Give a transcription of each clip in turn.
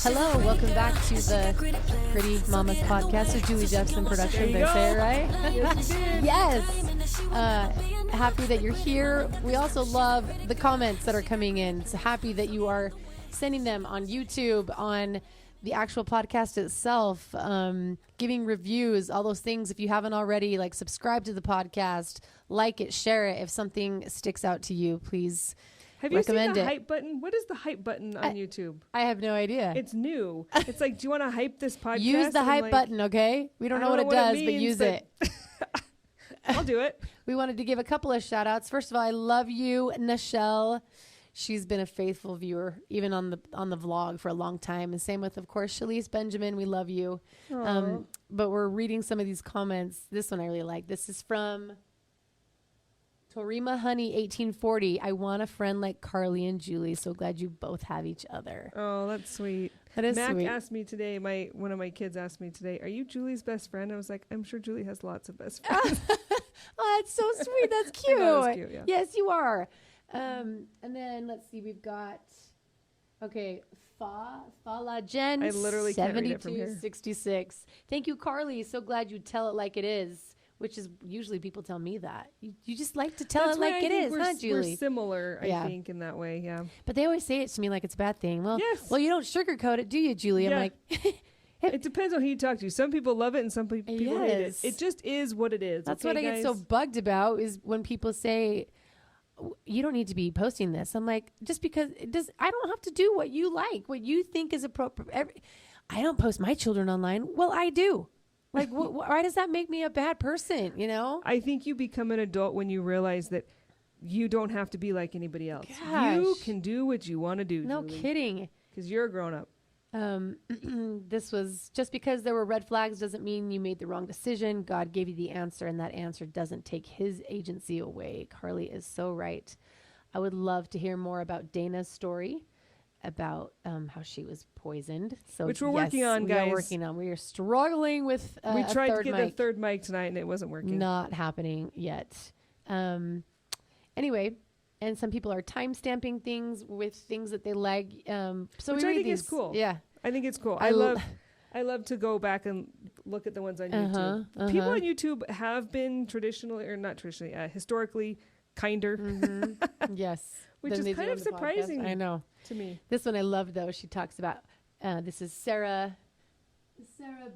Hello, welcome back to the Pretty Mamas podcast with Julie Jeppson production. Did I say it right? Yes, you did. Yes. Happy that you're here. We also love the comments that are coming in. So happy that you are sending them on YouTube, on the actual podcast itself, giving reviews, all those things. If you haven't already, like, subscribe to the podcast, like it, share it. If something sticks out to you, please Have you seen recommend the it. hype button? What is the hype button on YouTube? I have no idea. It's new. It's like, do you want to hype this podcast? Use the I'm hype like, button, okay? We don't know what it does, but use it. I'll do it. We wanted to give a couple of shout outs. First of all, I love you, Nichelle. She's been a faithful viewer, even on the vlog for a long time. And same with, of course, Shalise Benjamin. We love you. But we're reading some of these comments. This one I really like. This is from Torima Honey 1840. I want a friend like Carly and Julie. So glad you both have each other. Oh, that's sweet. That is Mac sweet. asked me today, one of my kids asked me today, are you Julie's best friend? I was like, I'm sure Julie has lots of best friends. Oh, that's so sweet. That's cute. That's cute, yeah. Yes, you are. And then let's see, we've got, okay, Fala Jen. I literally can't read it from here. 7266. Thank you, Carly. So glad you tell it like it is, which is usually people tell me that. You just like to tell That's it why like I it think is, we're, huh, Julie? We're similar, Yeah. I think, in that way, yeah. But they always say it to me like it's a bad thing. Well, Yes. well, you don't sugarcoat it, do you, Julie? Yeah. I'm like, It depends on who you talk to. Some people love it and some people hate it. Yes. It just is what it is. that's okay, what I get so guys? bugged about is when people say, you don't need to be posting this. I'm like, just because I don't have to do what you like, what you think is appropriate. I don't post my children online. Well, I do. Like, why does that make me a bad person? You know? I think you become an adult when you realize that you don't have to be like anybody else. Gosh. You can do what you want to do. No kidding. Because you're a grown up. This was just because there were red flags doesn't mean you made the wrong decision. God gave you the answer, and that answer doesn't take his agency away. Carly is so right. I would love to hear more about Dana's story about how she was poisoned. So Which we're working on, guys. We are working on. We are struggling with We tried to get mic. the third mic tonight, and it wasn't working. Not happening yet. Anyway. And some people are time stamping things with things that they like. So Which we I read think these. is cool. Yeah. I think it's cool. I I love to go back and look at the ones on YouTube. People on YouTube have been traditionally, or not traditionally, historically kinder. Mm-hmm. Yes. Which Than is they kind do of on the podcast. surprising. I know. To me. This one I love, though. She talks about, this is Sarah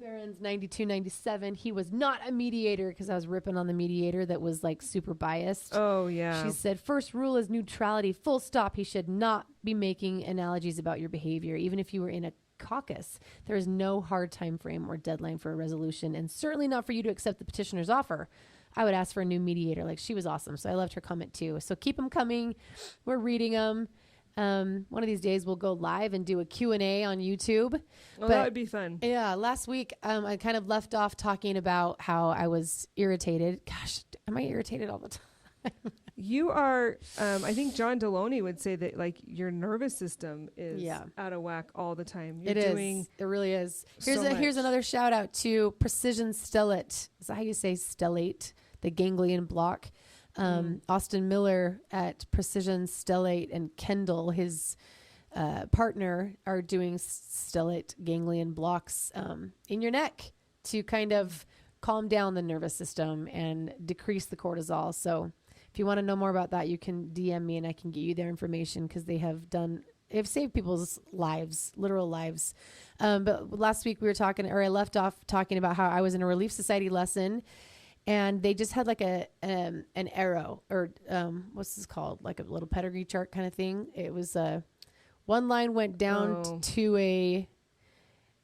Barron's 9297. He was not a mediator, because I was ripping on the mediator that was like super biased. Oh, yeah. She said, first rule is neutrality, full stop. He should not be making analogies about your behavior. Even if you were in a caucus, there is no hard time frame or deadline for a resolution, and certainly not for you to accept the petitioner's offer. I would ask for a new mediator. Like, she was awesome. So I loved her comment too. So keep them coming. We're reading them. One of these days we'll go live and do a Q&A on YouTube. Oh, that would be fun. Yeah. Last week, I kind of left off talking about how I was irritated. Gosh, am I irritated all the time? You are, I think John Deloney would say that, like, your nervous system is out of whack all the time. You're doing It really is. so Here's much. another shout out to Precision Stellate. Is that how you say stellate? The ganglion block. Austin Miller at Precision Stellate and Kendall, his partner, are doing stellate ganglion blocks in your neck to kind of calm down the nervous system and decrease the cortisol. So if you want to know more about that, you can DM me and I can get you their information, because they have saved people's lives, literal lives. But last week I left off talking about how I was in a Relief Society lesson, and they just had like an arrow, or what's this called? Like a little pedigree chart kind of thing. It was one line went down to a.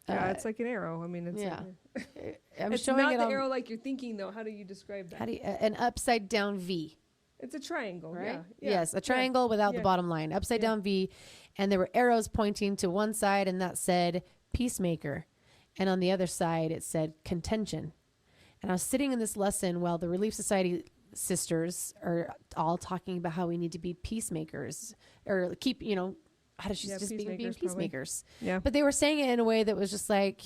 Yeah, it's like an arrow. I mean, it's I'm it's showing not it the on, arrow like you're thinking, though. How do you describe that? an upside down V. It's a triangle, Right? Yeah. Yes, a triangle without the Yeah. bottom line, upside down V, and there were arrows pointing to one side, and that said peacemaker, and on the other side it said contention. And I was sitting in this lesson while the Relief Society sisters are all talking about how we need to be peacemakers, or keep, how does she just being peacemakers, peacemakers. Yeah. But they were saying it in a way that was just like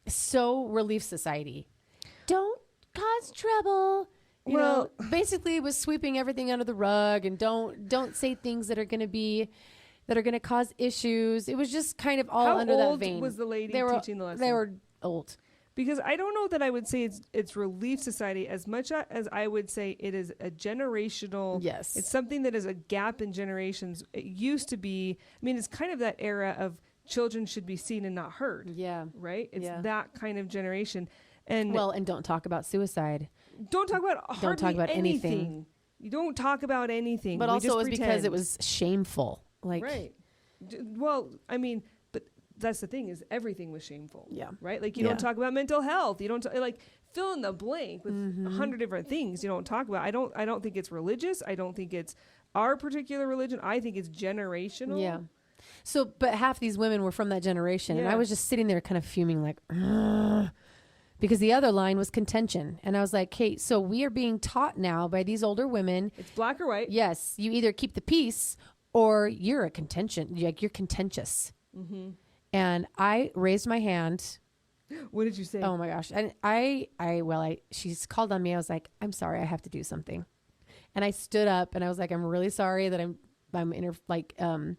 so Relief Society. Don't cause trouble. You know, basically it was sweeping everything under the rug, and don't say things that are going to be that are going to cause issues. It was just kind of all How under that old vein. was the lady teaching the lesson? They were old. Because I don't know that I would say it's Relief Society as much as I would say it is a generational. Yes. It's something that is a gap in generations. It used to be, I mean, it's kind of that era of children should be seen and not heard. Yeah. Right? It's that kind of generation. And and don't talk about suicide. Don't talk about anything. You don't talk about anything. But also it was because it was shameful. Right. Well, I mean, that's the thing is everything was shameful. Yeah. Right? Like you don't talk about mental health. You don't like fill in the blank with 100 different things you don't talk about. I don't think it's religious. I don't think it's our particular religion. I think it's generational. Yeah. So, but half these women were from that generation. And I was just sitting there kind of fuming like, ugh, because the other line was contention. And I was like, hey, so we are being taught now by these older women. It's black or white. Yes. You either keep the peace or you're a contention. Like you're contentious. Mm-hmm. And I raised my hand. What did you say? Oh my gosh. And she's called on me. I was like, I'm sorry, I have to do something. And I stood up and I was like, I'm really sorry that I'm interrupting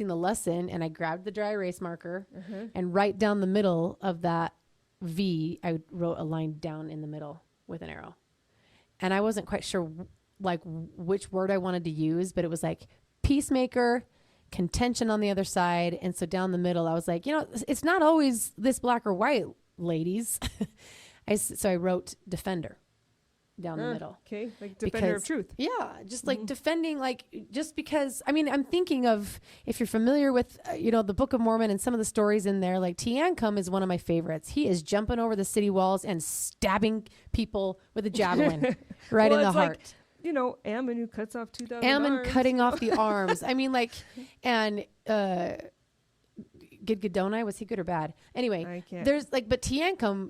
the lesson. And I grabbed the dry erase marker and right down the middle of that V, I wrote a line down in the middle with an arrow. And I wasn't quite sure like which word I wanted to use, but it was like peacemaker, contention on the other side. And so down the middle, I was like, it's not always this black or white, ladies. So I wrote defender down the middle. Okay. Like defender of truth. Yeah. Just like defending, like, just because, I mean, I'm thinking of, if you're familiar with, the Book of Mormon and some of the stories in there, like Tiancum is one of my favorites. He is jumping over the city walls and stabbing people with a javelin right in the heart. Ammon who cuts off 2,000 Ammon arms. cutting off the arms. I mean, like, and Gidgedoni, was he good or bad? Anyway, there's like, but Tiancum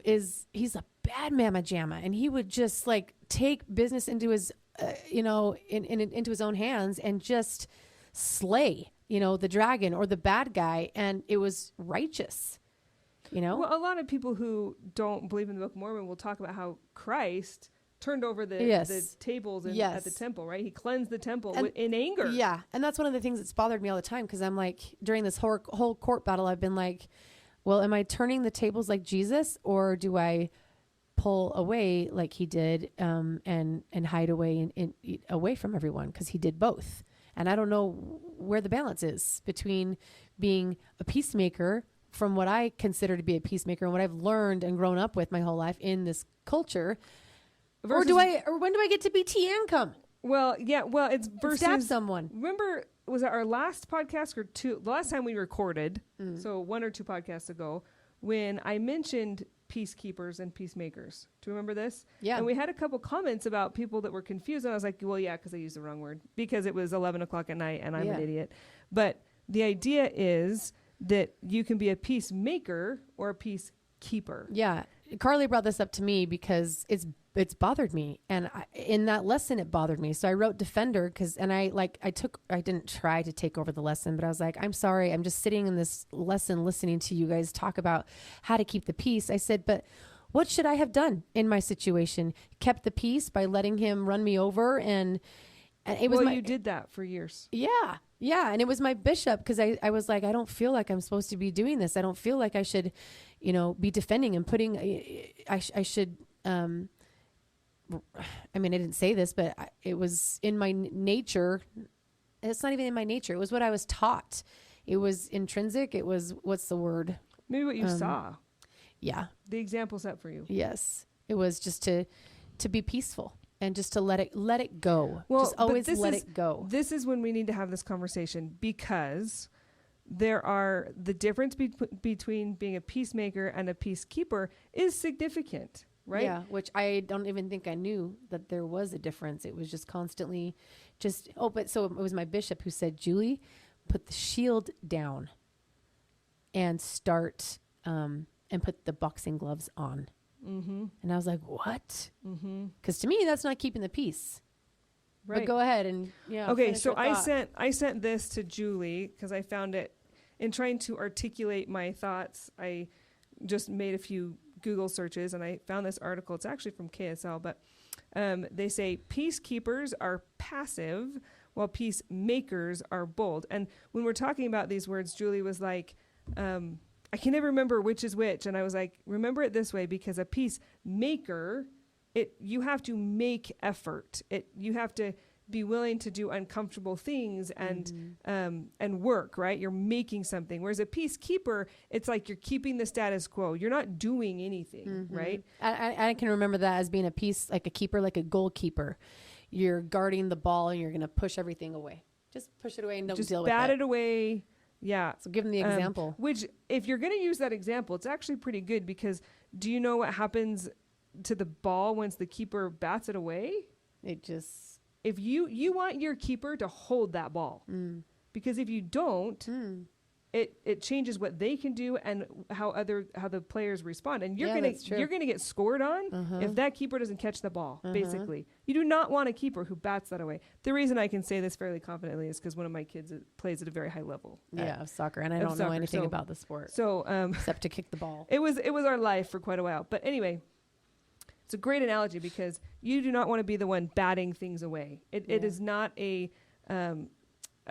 he's a bad mamma jamma, and he would just like take business into his, into his own hands and just slay, the dragon or the bad guy, and it was righteous. Well, a lot of people who don't believe in the Book of Mormon will talk about how Christ turned over the tables at the temple, right? He cleansed the temple in anger. Yeah. And that's one of the things that's bothered me all the time. Because I'm like, during this whole court battle, I've been like, well, am I turning the tables like Jesus? Or do I pull away like he did and hide away away from everyone? Because he did both. And I don't know where the balance is between being a peacemaker from what I consider to be a peacemaker and what I've learned and grown up with my whole life in this culture. Or when do I get to be Tiancum? Well, yeah. Well, it's versus stab someone. Remember, was it our last podcast or two? The last time we recorded, so 1 or 2 podcasts ago, when I mentioned peacekeepers and peacemakers. Do you remember this? Yeah. And we had a couple comments about people that were confused, and I was like, well, yeah, because I used the wrong word because it was 11 o'clock at night, and I'm an idiot. But the idea is that you can be a peacemaker or a peacekeeper. Yeah. Carly brought this up to me because it's bothered me. And in that lesson, it bothered me. So I wrote defender I didn't try to take over the lesson, but I was like, I'm sorry. I'm just sitting in this lesson, listening to you guys talk about how to keep the peace. I said, but what should I have done in my situation? Kept the peace by letting him run me over. And it was you did that for years. Yeah. Yeah. And it was my bishop. Cause I was like, I don't feel like I'm supposed to be doing this. I don't feel like I should, be defending and putting, I should, I mean, I didn't say this, but it was in my nature. It's not even in my nature. It was what I was taught. It was intrinsic. It was, what's the word? Maybe what you saw. Yeah. The example set for you. Yes. It was just to be peaceful and just to let it go. Well, just always let it go. This is when we need to have this conversation because the difference between being a peacemaker and a peacekeeper is significant. Right? Yeah, which I don't even think I knew that there was a difference. It was just constantly but so it was my bishop who said, Julie, put the shield down and start, and put the boxing gloves on. Mm-hmm. And I was like, what? Because to me, that's not keeping the peace. Right. But go ahead and, Okay, so I sent this to Julie because I found it in trying to articulate my thoughts. I just made a few Google searches and I found this article. It's actually from KSL, but they say peacekeepers are passive while peacemakers are bold. And when we're talking about these words, Julie was like, I can never remember which is which. And I was like, remember it this way, because a peacemaker, you have to make effort. You have to be willing to do uncomfortable things and work, right? You're making something. Whereas a peacekeeper, it's like you're keeping the status quo. You're not doing anything, right? I can remember that as being a peace, like a keeper, like a goalkeeper. You're guarding the ball and you're going to push everything away. Just push it away and don't deal with it. Just bat it away. Yeah. So give them the example. Which, if you're going to use that example, it's actually pretty good, because do you know what happens to the ball once the keeper bats it away? It just... If you want your keeper to hold that ball, because if you don't, it changes what they can do and how the players respond, and you're gonna get scored on if that keeper doesn't catch the ball. Basically, you do not want a keeper who bats that away. The reason I can say this fairly confidently is because one of my kids plays at a very high level. Of soccer, and I don't know anything about the sport. So except to kick the ball. It was our life for quite a while. But anyway. It's a great analogy, because you do not want to be the one batting things away. It is not a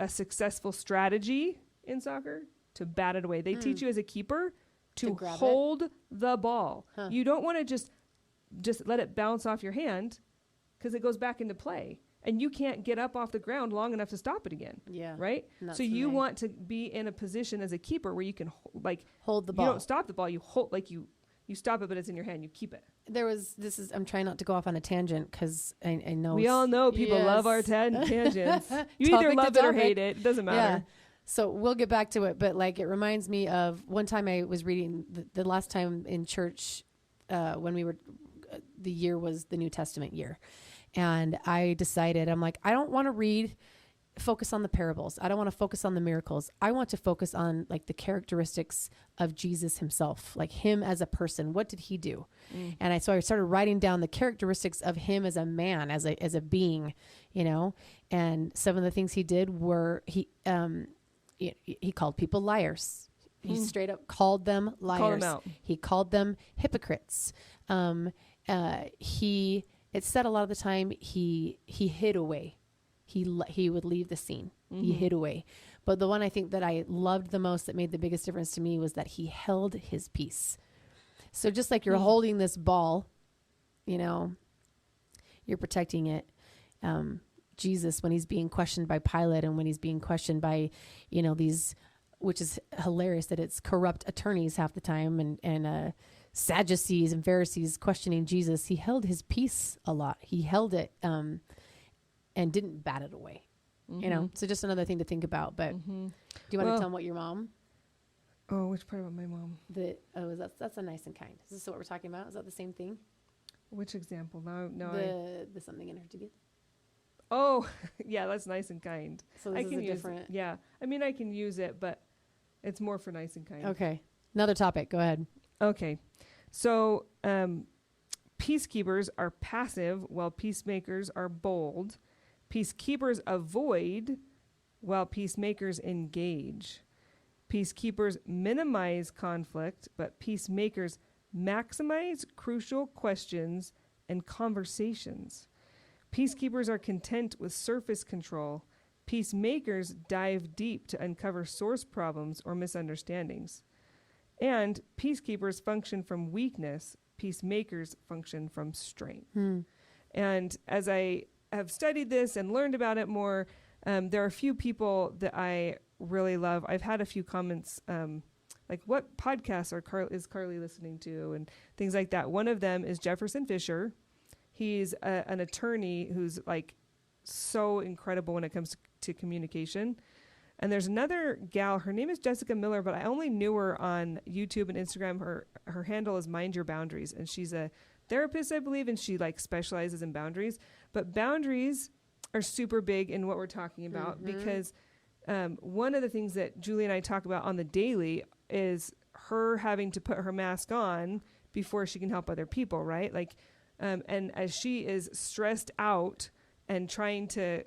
successful strategy in soccer to bat it away. They teach you as a keeper to hold the ball. You don't want to just let it bounce off your hand, because it goes back into play. And you can't get up off the ground long enough to stop it again. Yeah. Right? So you want to be in a position as a keeper where you can hold the ball. You don't stop the ball. You hold, you stop it, but it's in your hand. You keep it. I'm trying not to go off on a tangent, because I know. We all know people love our tangents. You either love it or hate it. It doesn't matter. Yeah. So we'll get back to it. But it reminds me of one time I was reading the last time in church when we were, the year was the New Testament year. And I decided, I'm like, I don't want to focus on the parables. I don't want to focus on the miracles. I want to focus on the characteristics of Jesus himself, like him as a person. What did he do? And so I started writing down the characteristics of him as a man, as a being, and some of the things he did were he called people liars. He straight up called them liars. Called them out. He called them hypocrites. It said a lot of the time he hid away. He would leave the scene. He hid away. But the one I think that I loved the most, that made the biggest difference to me, was that he held his peace. So just like you're holding this ball, you're protecting it. Jesus, when he's being questioned by Pilate, and when he's being questioned by, these, which is hilarious that it's corrupt attorneys half the time, and Sadducees and Pharisees questioning Jesus, he held his peace a lot. He held it, and didn't bat it away, so just another thing to think about. But do you want to tell them what your mom? Oh, which part about my mom? That's a nice and kind. Is this what we're talking about? Is that the same thing? Which example? No. The something in her to get. Oh, yeah, that's nice and kind. So this is a different. Yeah, I mean, I can use it, but it's more for nice and kind. Okay, another topic. Go ahead. Okay, so peacekeepers are passive, while peacemakers are bold. Peacekeepers avoid, while peacemakers engage. Peacekeepers minimize conflict, but peacemakers maximize crucial questions and conversations. Peacekeepers are content with surface control. Peacemakers dive deep to uncover source problems or misunderstandings. And peacekeepers function from weakness. Peacemakers function from strength. And as I have studied this and learned about it more, there are a few people that I really love. I've had a few comments, like what podcasts is Carly listening to, and things like that. One of them is Jeppson Fisher. He's an attorney who's so incredible when it comes to communication. And there's another gal, her name is Jessica Miller, but I only knew her on YouTube and Instagram. Her handle is Mind Your Boundaries, and she's a therapist, I believe, and she specializes in boundaries. But boundaries are super big in what we're talking about, because one of the things that Julie and I talk about on the daily is her having to put her mask on before she can help other people, right? And as she is stressed out and trying to,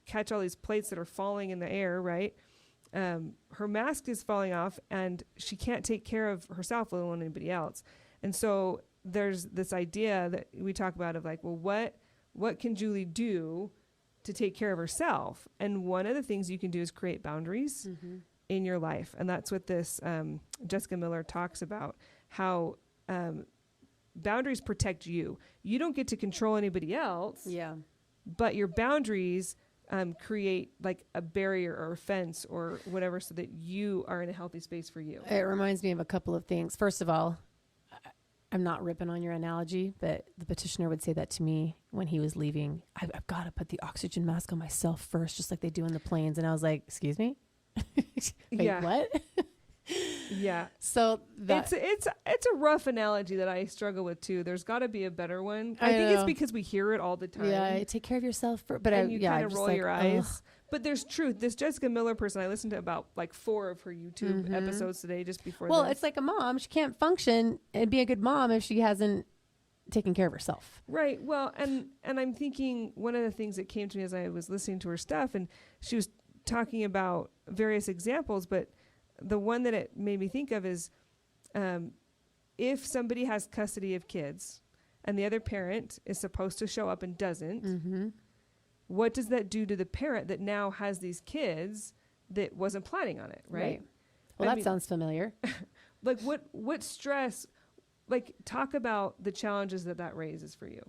catch all these plates that are falling in the air, right? Her mask is falling off, and she can't take care of herself, let alone anybody else. And so there's this idea that we talk about of what can Julie do to take care of herself. And one of the things you can do is create boundaries in your life. And that's what this Jessica Miller talks about, how boundaries protect you. You don't get to control anybody else. Yeah. But your boundaries create like a barrier or a fence or whatever so that you are in a healthy space for you. It reminds me of a couple of things. First of all, I'm not ripping on your analogy, but the petitioner would say that to me when he was leaving. I've got to put the oxygen mask on myself first, just like they do in the planes. And I was like, excuse me? Wait, what? Yeah. So it's a rough analogy that I struggle with too. There's got to be a better one. I think it's because we hear it all the time. Yeah, take care of yourself. You kind of roll your eyes. But there's truth. This Jessica Miller person, I listened to about like 4 of her YouTube episodes today just before this. It's like a mom. She can't function and be a good mom if she hasn't taken care of herself. Right. Well, and I'm thinking one of the things that came to me as I was listening to her stuff, and she was talking about various examples, but the one that it made me think of is if somebody has custody of kids and the other parent is supposed to show up and doesn't, what does that do to the parent that now has these kids that wasn't planning on it, right? Well, that sounds familiar. Like what stress, like talk about the challenges that raises for you.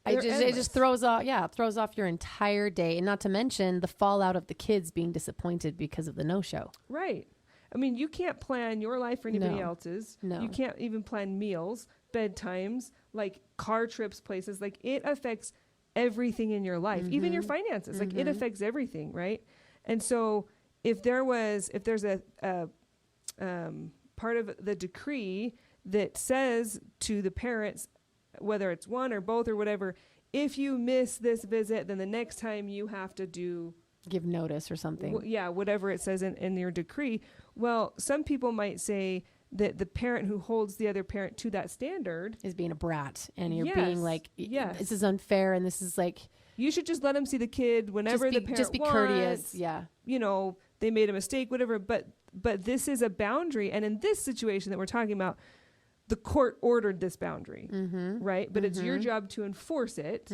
It just throws off your entire day, and not to mention the fallout of the kids being disappointed because of the no-show. Right. I mean, you can't plan your life or anybody else's. No. You can't even plan meals, bedtimes, like car trips, places. Like it affects everything in your life, even your finances. Like it affects everything, right? And so if there's a part of the decree that says to the parents, whether it's one or both or whatever, if you miss this visit, then the next time you have to give notice or something. Whatever it says in your decree. Well, some people might say that the parent who holds the other parent to that standard is being a brat, and you're being like, this is unfair, and this is like, you should just let them see the kid whenever the parent just be wants. courteous. Yeah. You know, they made a mistake, whatever. But this is a boundary, and in this situation that we're talking about, the court ordered this boundary, right? But it's your job to enforce it.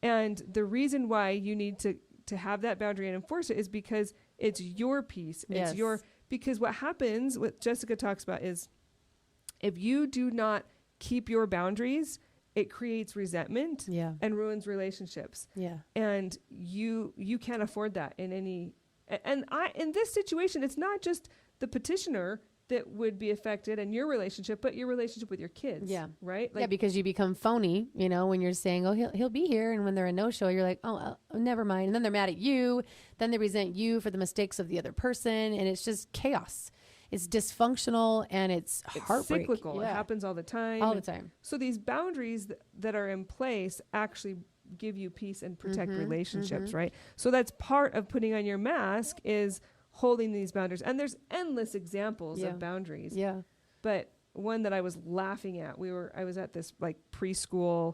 And the reason why you need to have that boundary and enforce it is because it's your piece. Yes. Because what happens, what Jessica talks about is if you do not keep your boundaries, it creates resentment and ruins relationships. Yeah. And you can't afford that in this situation, it's not just the petitioner that would be affected in your relationship, but your relationship with your kids. Yeah. Right? Like, because you become phony, when you're saying, oh, he'll be here. And when they're a no-show, you're like, oh, never mind. And then they're mad at you. Then they resent you for the mistakes of the other person. And it's just chaos. It's dysfunctional and it's heartbreak. It's cyclical. Yeah. It happens all the time. All the time. So these boundaries that are in place actually give you peace and protect relationships, right? So that's part of putting on your mask is holding these boundaries. And there's endless examples of boundaries. Yeah. But one that I was laughing at, I was at this like preschool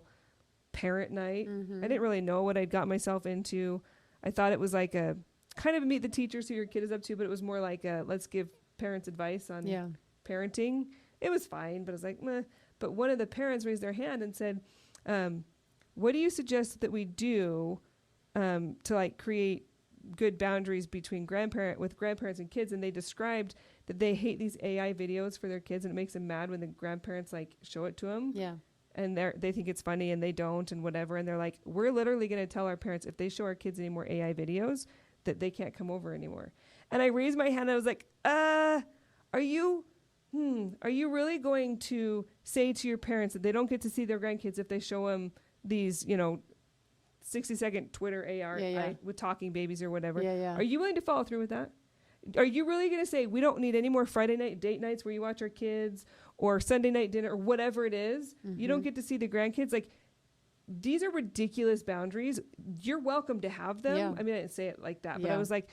parent night. I didn't really know what I'd got myself into. I thought it was like a kind of meet the teachers who your kid is up to, but it was more like let's give parents advice on parenting. It was fine, but I was like, meh. But one of the parents raised their hand and said, what do you suggest that we do to like create good boundaries between grandparents and kids? And they described that they hate these AI videos for their kids, and it makes them mad when the grandparents like show it to them. Yeah. And they think it's funny and they don't and whatever. And they're like, we're literally going to tell our parents if they show our kids any more AI videos that they can't come over anymore. And I raised my hand and I was like, are you really going to say to your parents that they don't get to see their grandkids if they show them these, 60-second Twitter AR with talking babies or whatever? Are you willing to follow through with that? Are you really going to say we don't need any more Friday night date nights where you watch our kids or Sunday night dinner or whatever it is? You don't get to see the grandkids. Like, these are ridiculous boundaries. You're welcome to have them. Yeah. I mean, I didn't say it like that, but I was like,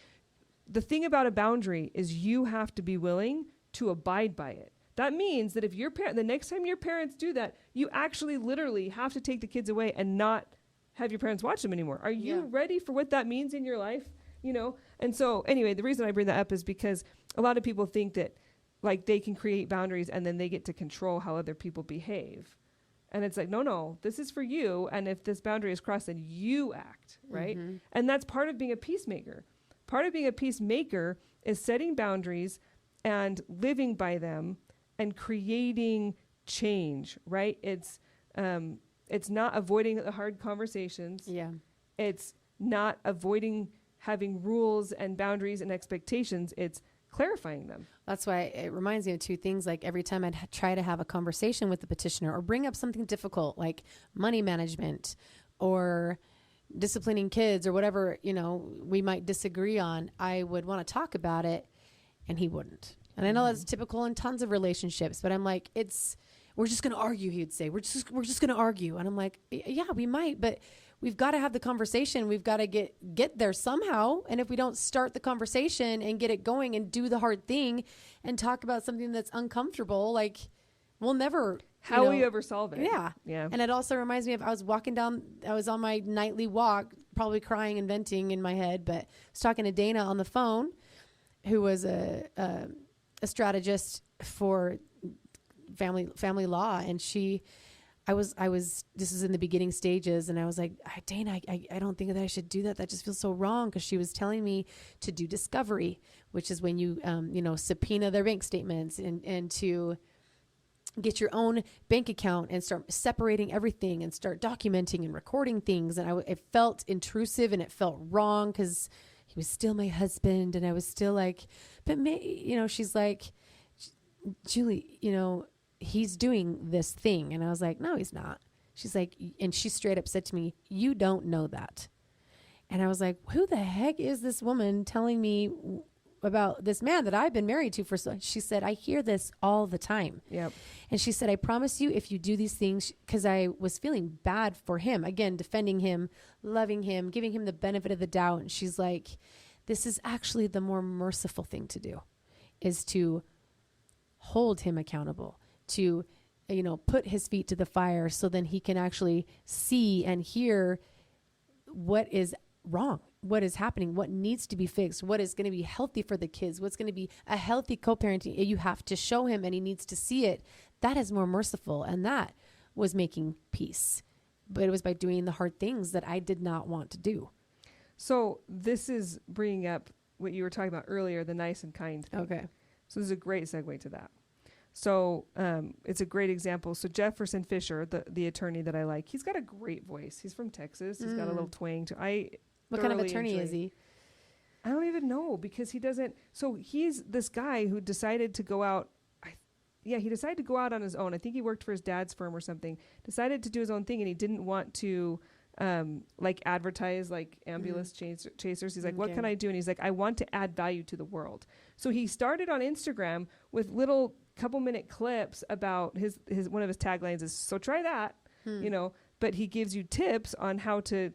the thing about a boundary is you have to be willing to abide by it. That means that if the next time your parents do that, you actually literally have to take the kids away and not have your parents watch them anymore. Are you ready for what that means in your life? And so anyway, the reason I bring that up is because a lot of people think that like they can create boundaries and then they get to control how other people behave. And it's like, no, this is for you. And if this boundary is crossed, then you act, right? Mm-hmm. And that's part of being a peacemaker. Part of being a peacemaker is setting boundaries and living by them and creating change, right? It's not avoiding the hard conversations. Yeah. It's not avoiding having rules and boundaries and expectations. It's clarifying them. That's why it reminds me of two things. Like every time I'd try to have a conversation with the petitioner or bring up something difficult, like money management or disciplining kids or whatever, we might disagree on, I would want to talk about it and he wouldn't. And I know that's typical in tons of relationships, but I'm like, we're just going to argue. He'd say, we're just going to argue. And I'm like, yeah, we might, but we've got to have the conversation. We've got to get there somehow. And if we don't start the conversation and get it going and do the hard thing and talk about something that's uncomfortable, like we'll never. How will you ever solve it? Yeah. Yeah. And it also reminds me of, I was on my nightly walk, probably crying and venting in my head, but I was talking to Dana on the phone, who was a strategist for family law. And this is in the beginning stages. And I was like, Dana, I don't think that I should do that. That just feels so wrong. Cause she was telling me to do discovery, which is when you, subpoena their bank statements and to get your own bank account and start separating everything and start documenting and recording things. And it felt intrusive and it felt wrong because he was still my husband. And I was still like, but she's like, Julie, he's doing this thing. And I was like, no, he's not. She's like, and she straight up said to me, you don't know that. And I was like, who the heck is this woman telling me about this man that I've been married to she said, I hear this all the time. Yep. And she said, I promise you, if you do these things, because I was feeling bad for him, again, defending him, loving him, giving him the benefit of the doubt. And she's like, this is actually the more merciful thing to do, is to hold him accountable, to, put his feet to the fire so then he can actually see and hear what is wrong, what is happening, what needs to be fixed, what is going to be healthy for the kids, what's going to be a healthy co-parenting. You have to show him and he needs to see it. That is more merciful. And that was making peace. But it was by doing the hard things that I did not want to do. So this is bringing up what you were talking about earlier, the nice and kind thing. Okay. So this is a great segue to that. So it's a great example. So Jefferson Fisher, the attorney that I like, he's got a great voice. He's from Texas. He's got a little twang to What kind of attorney is he? I don't even know because he doesn't. So he's this guy who decided to go out. He decided to go out on his own. I think he worked for his dad's firm or something. Decided to do his own thing, and he didn't want to advertise like ambulance chasers. He's like, what can I do? And he's like, I want to add value to the world. So he started on Instagram with little couple-minute clips about his one of his taglines is, so try that, but he gives you tips on how to,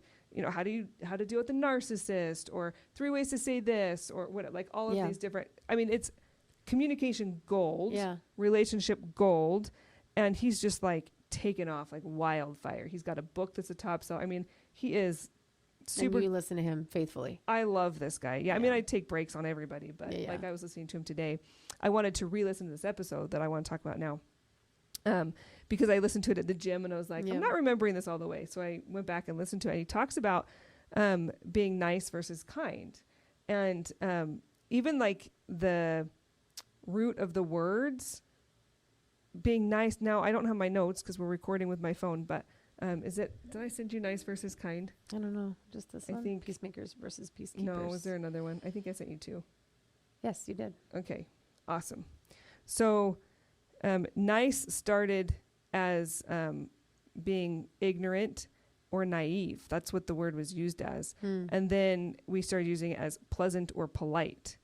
how to deal with the narcissist, or 3 ways to say this, or what, like all of these different, it's communication gold, relationship gold. And he's just like taken off like wildfire. He's got a book that's a top seller. He is super. And you listen to him faithfully. I love this guy. Yeah. I take breaks on everybody, but like I was listening to him today. I wanted to re-listen to this episode that I want to talk about now. Because I listened to it at the gym and I was like, I'm not remembering this all the way. So I went back and listened to it. And he talks about being nice versus kind. And even like the root of the words, being nice. Now, I don't have my notes because we're recording with my phone, but did I send you nice versus kind? I don't know. Just this one? I think peacemakers versus peacekeepers. No, was there another one? I think I sent you 2. Yes, you did. Okay, awesome. So nice started as being ignorant or naive. That's what the word was used as. And then we started using it as pleasant or polite.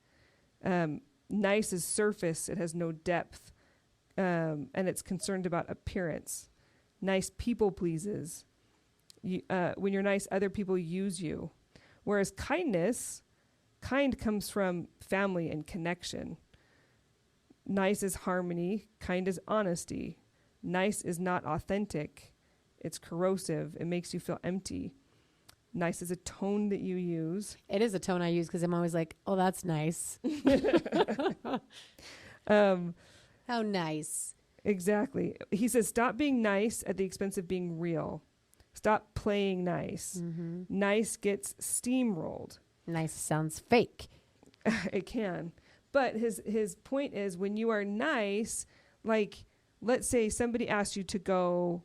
Nice is surface. It has no depth. And it's concerned about appearance. Nice people pleases. When you're nice, other people use you. Whereas kind comes from family and connection. Nice is harmony. Kind is honesty. Nice is not authentic. It's corrosive. It makes you feel empty. Nice is a tone that you use. It is a tone I use because I'm always like, oh, that's nice. How nice. Exactly. He says, stop being nice at the expense of being real. Stop playing nice. Mm-hmm. Nice gets steamrolled. Nice sounds fake. It can. But his point is, when you are nice, like, let's say somebody asked you to go,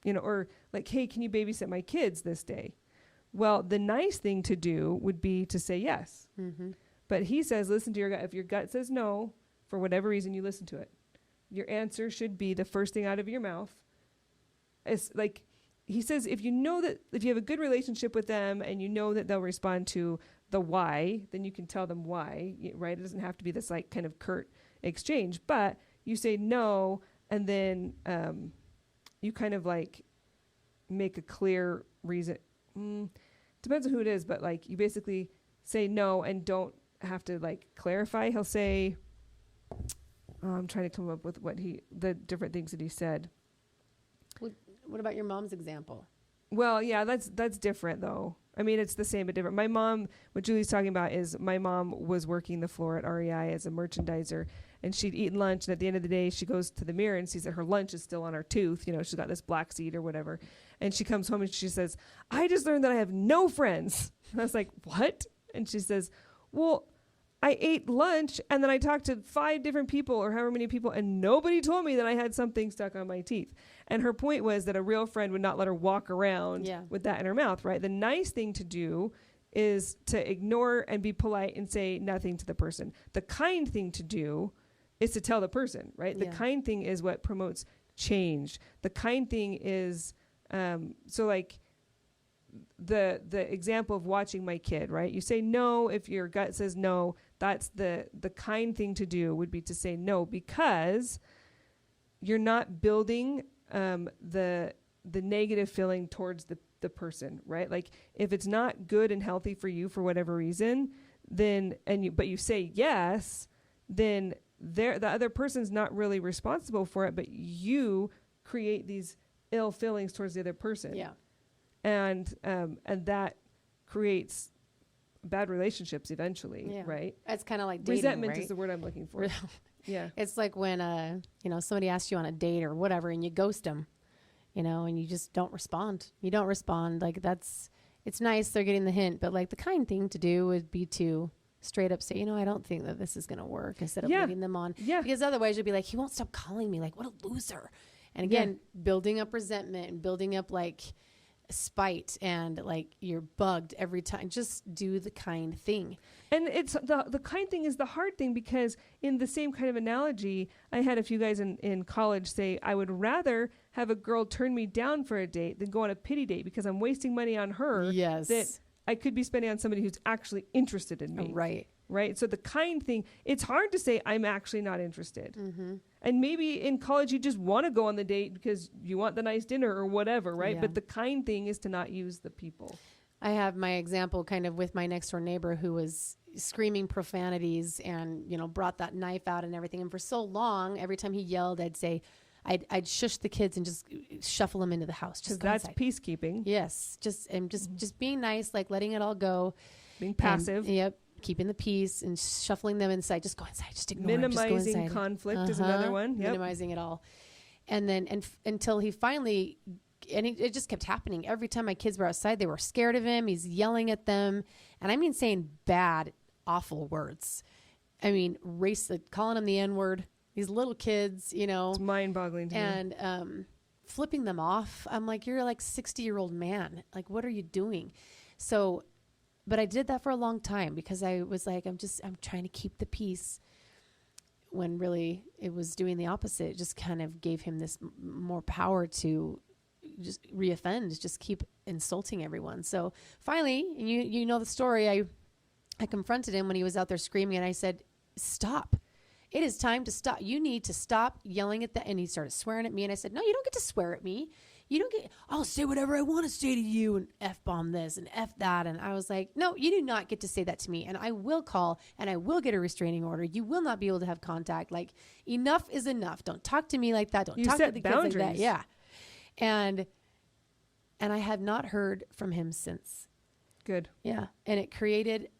or like, hey, can you babysit my kids this day? Well, the nice thing to do would be to say yes. Mm-hmm. But he says, listen to your gut. If your gut says no, for whatever reason, you listen to it. Your answer should be the first thing out of your mouth. It's like, he says, if you have a good relationship with them and you know that they'll respond to the why, then you can tell them why, right? It doesn't have to be this like kind of curt exchange, but you say no, and then you kind of like make a clear reason. Depends on who it is, but like you basically say no and don't have to like clarify. He'll say, I'm trying to come up with the different things that he said. What about your mom's example? Well, yeah, that's different though. I mean, it's the same but different. My mom, what Julie's talking about is my mom was working the floor at REI as a merchandiser, and she'd eaten lunch, and at the end of the day, she goes to the mirror and sees that her lunch is still on her tooth. She's got this black seed or whatever. And she comes home and she says, I just learned that I have no friends. And I was like, what? And she says, well, I ate lunch and then I talked to 5 different people or however many people, and nobody told me that I had something stuck on my teeth. And her point was that a real friend would not let her walk around with that in her mouth, right? The nice thing to do is to ignore and be polite and say nothing to the person. The kind thing to do is to tell the person, right? The kind thing is what promotes change. The kind thing is, so like, the example of watching my kid, right? You say no if your gut says no. That's the kind thing to do, would be to say no, because you're not building the negative feeling towards the person, right? Like if it's not good and healthy for you for whatever reason, then but you say yes, then the other person's not really responsible for it, but you create these ill feelings towards the other person. Yeah. And that creates bad relationships eventually, right? It's kind of like dating, resentment, right? is the word I'm looking for. Yeah. It's like when, somebody asks you on a date or whatever and you ghost them, and you just don't respond. You don't respond. Like it's nice they're getting the hint, but like the kind thing to do would be to straight up say, I don't think that this is going to work, instead of leading them on. Yeah. Because otherwise you'll be like, he won't stop calling me. Like, what a loser. And again, building up resentment and building up like spite and like you're bugged every time. Just do the kind thing. And it's the kind thing is the hard thing, because in the same kind of analogy, I had a few guys in college say, I would rather have a girl turn me down for a date than go on a pity date, because I'm wasting money on her that I could be spending on somebody who's actually interested in me. Right. So the kind thing, it's hard to say I'm actually not interested. Mm-hmm. And maybe in college you just want to go on the date because you want the nice dinner or whatever, right? Yeah. But the kind thing is to not use the people. I have my example kind of with my next door neighbor who was screaming profanities and, brought that knife out and everything. And for so long, every time he yelled, I'd say, I'd shush the kids and just shuffle them into the house. Just that's inside. Peacekeeping. Yes. Just being nice, like letting it all go. Being passive. Yep. Keeping the peace and shuffling them inside. Just go inside. Just ignore Minimizing them. Just go conflict is another one. Yep. Minimizing it all. And then until he finally, it just kept happening. Every time my kids were outside, they were scared of him. He's yelling at them. And I mean saying bad, awful words. I mean, calling them the N-word. These little kids, It's mind-boggling to me. And flipping them off. I'm like, you're like 60-year-old man. Like, what are you doing? So... But I did that for a long time because I was like, I'm trying to keep the peace, when really it was doing the opposite. It just kind of gave him this more power to just reoffend, just keep insulting everyone. So finally, you know the story, I confronted him when he was out there screaming, and I said, stop. It is time to stop. You need to stop yelling at and he started swearing at me, and I said, no, you don't get to swear at me. You don't I'll say whatever I want to say to you and F-bomb this and F that. And I was like, no, you do not get to say that to me. And I will call and I will get a restraining order. You will not be able to have contact. Like, enough is enough. Don't talk to me like that. Don't talk to the kids like that. Yeah. And I have not heard from him since. Good. Yeah. And it created...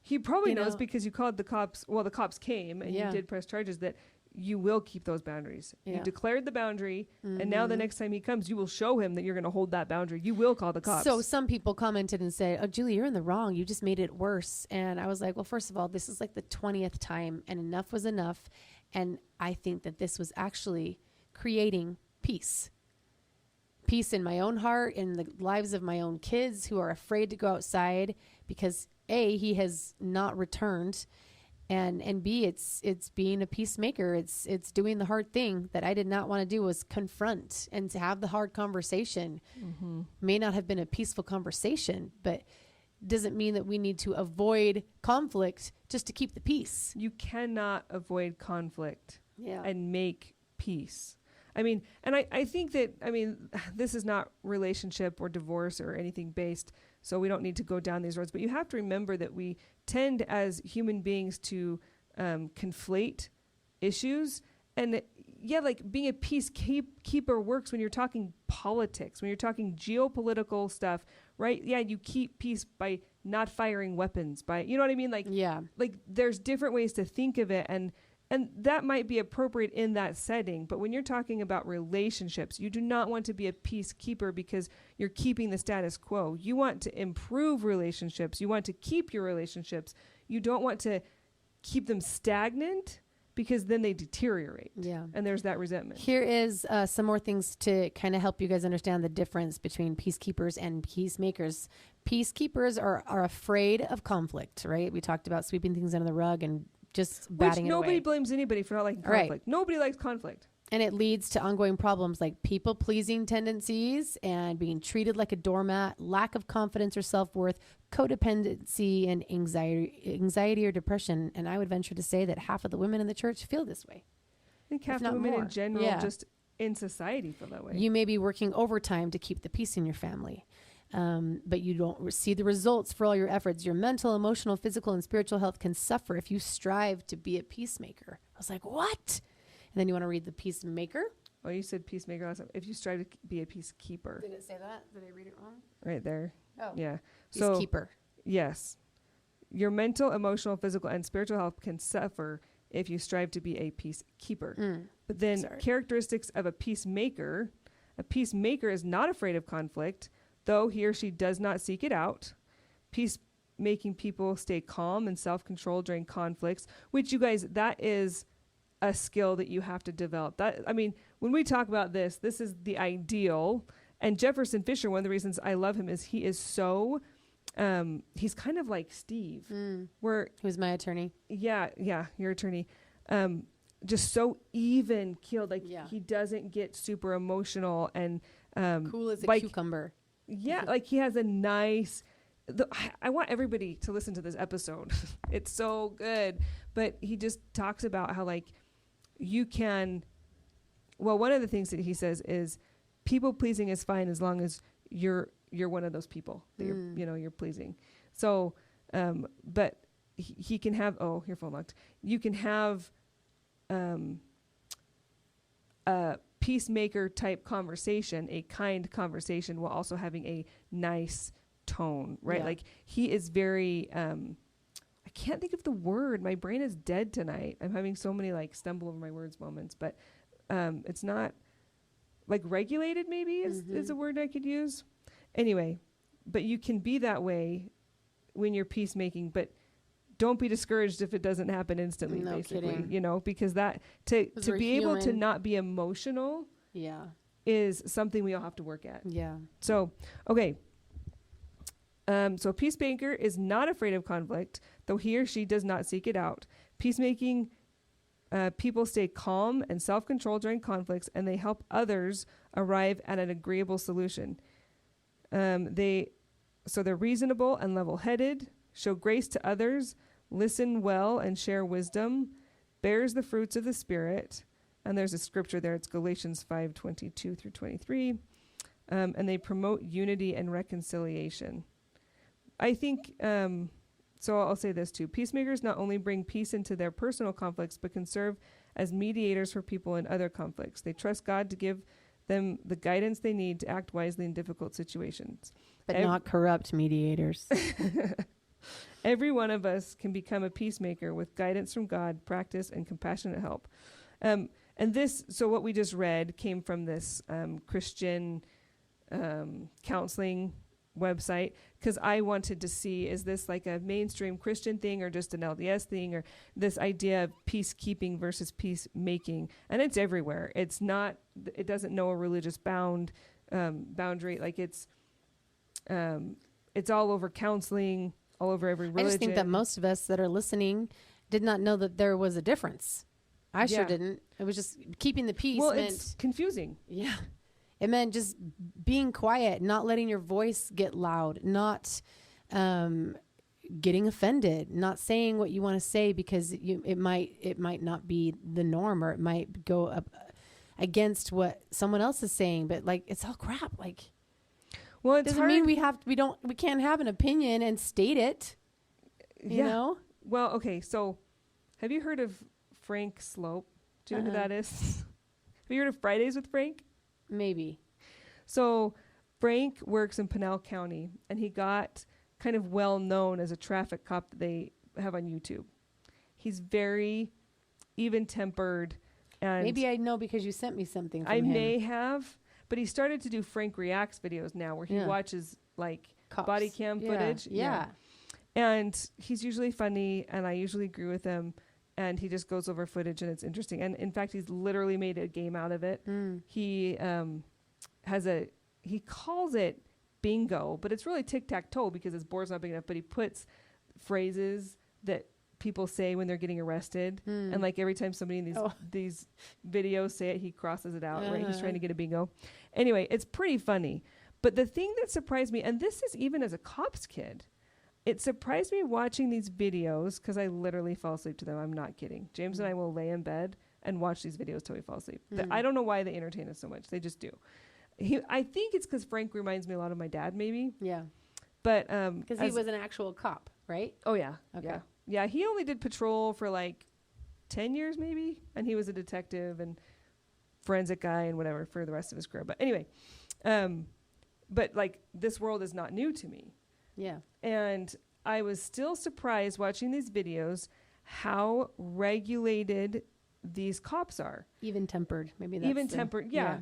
He probably knows because you called the cops. Well, the cops came and you did press charges, that you will keep those boundaries. Yeah. You declared the boundary, and now the next time he comes, you will show him that you're going to hold that boundary. You will call the cops. So some people commented and said, "Oh, Julie, you're in the wrong. You just made it worse." And I was like, well, first of all, this is like the 20th time, and enough was enough. And I think that this was actually creating peace. Peace in my own heart, in the lives of my own kids who are afraid to go outside because A, he has not returned. And B, it's being a peacemaker. It's doing the hard thing that I did not want to do, was confront and to have the hard conversation. May not have been a peaceful conversation, but doesn't mean that we need to avoid conflict just to keep the peace. You cannot avoid conflict Yeah. and make peace. I mean, and I think that, I mean, this is not relationship or divorce or anything based, so we don't need to go down these roads. But you have to remember that we tend as human beings to conflate issues. And yeah, like being a peacekeeper works when you're talking politics, when you're talking geopolitical stuff, right? Yeah, you keep peace by not firing weapons, by, you know what I mean? Like, Yeah. like there's different ways to think of it, and that might be appropriate in that setting. But when you're talking about relationships, you do not want to be a peacekeeper because you're keeping the status quo. You want to improve relationships. You want to keep your relationships. You don't want to keep them stagnant because then they deteriorate. Yeah. And there's that resentment. Here is some more things to kind of help you guys understand the difference between peacekeepers and peacemakers. Peacekeepers are afraid of conflict, right? We talked about sweeping things under the rug and just batting it away. Nobody blames anybody for not liking conflict. Right. Nobody likes conflict. And it leads to ongoing problems like people-pleasing tendencies and being treated like a doormat, lack of confidence or self-worth, codependency, and anxiety or depression. And I would venture to say that half of the women in the church feel this way. I think half not the women more. in general, Yeah. just in society, feel that way. You may be working overtime to keep the peace in your family, but you don't see the results for all your efforts. Your mental, emotional, physical, and spiritual health can suffer if you strive to be a peacemaker. I was like, what? And then you want to read the peacemaker. Oh, you said peacemaker last time. If you strive to be a peacekeeper. Did it say that? Did I read it wrong? Right there. Oh, Yeah. peacekeeper. Yes. Your mental, emotional, physical, and spiritual health can suffer if you strive to be a peacekeeper. But then characteristics of a peacemaker is not afraid of conflict, though he or she does not seek it out. Peacemaking people stay calm and self-control during conflicts, which, you guys, that is a skill that you have to develop. That, I mean, when we talk about this is the ideal. And Jefferson Fisher, one of the reasons I love him is he is so, he's kind of like Steve, who's my attorney. Yeah, your attorney. Just so even keeled, like he doesn't get super emotional and cool as a like, cucumber. Yeah, like he has a nice. I want everybody to listen to this episode. It's so good. But he just talks about how, like, you can. Well, one of the things that he says is, people pleasing is fine as long as you're one of those people that you're pleasing. So, but he can have. Oh, your phone locked. You can have a peacemaker type conversation, a kind conversation, while also having a nice tone, right? Yeah. Like he is very, I can't think of the word. My brain is dead tonight. I'm having so many like stumble over my words moments, but it's not like regulated maybe is a word I could use. Anyway, but you can be that way when you're peacemaking, but don't be discouraged if it doesn't happen instantly, No basically, kidding. Because that to be able to human. not be emotional is something we all have to work at. Yeah. So, okay. So a peacemaker is not afraid of conflict, though he or she does not seek it out. Peacemaking people stay calm and self-controlled during conflicts, and they help others arrive at an agreeable solution. They're reasonable and level-headed, show grace to others, listen well and share wisdom, bears the fruits of the Spirit. And there's a scripture there. It's Galatians 5:22 through 23. And they promote unity and reconciliation. I think, so I'll say this too. Peacemakers not only bring peace into their personal conflicts, but can serve as mediators for people in other conflicts. They trust God to give them the guidance they need to act wisely in difficult situations. But not corrupt mediators. Every one of us can become a peacemaker with guidance from God, practice, and compassionate help. And this, so what we just read came from this Christian counseling website, because I wanted to see, is this like a mainstream Christian thing or just an LDS thing, or this idea of peacekeeping versus peacemaking. And it's everywhere. It's not, it doesn't know a religious boundary. Like it's all over counseling, all over every religion. I just think that most of us that are listening did not know that there was a difference. I sure didn't. It was just keeping the peace. Well, it's confusing. Yeah. It meant just being quiet, not letting your voice get loud, not getting offended, not saying what you want to say because it might not be the norm, or it might go up against what someone else is saying. But like, it's all crap. Like, well, it doesn't mean we can't have an opinion and state it. You know? Well, okay. So, have you heard of Frank Slope? Do you know who that is? Have you heard of Fridays with Frank? Maybe. So Frank works in Pinal County, and he got kind of well known as a traffic cop that they have on YouTube. He's very even-tempered. And maybe I know because you sent me something from I him. may have, but he started to do Frank Reacts videos now, where he watches like Cops. body cam footage. Yeah. And he's usually funny, and I usually agree with him. And he just goes over footage, and it's interesting. And in fact, he's literally made a game out of it. He he calls it bingo, but it's really tic-tac-toe because his board's not big enough. But he puts phrases that people say when they're getting arrested. And like every time somebody in these videos say it, he crosses it out, right? He's trying to get a bingo. Anyway, it's pretty funny. But the thing that surprised me, and this is even as a cop's kid, it surprised me watching these videos, because I literally fall asleep to them. I'm not kidding. James and I will lay in bed and watch these videos till we fall asleep. I don't know why they entertain us so much. They just do. I think it's because Frank reminds me a lot of my dad, maybe. Yeah. But because he was an actual cop, right? Oh yeah. Okay. Yeah. He only did patrol for like 10 years maybe, and he was a detective and forensic guy and whatever for the rest of his career. But anyway, but like this world is not new to me. Yeah. And I was still surprised watching these videos how regulated these cops are. Even-tempered, maybe that's even-tempered, yeah.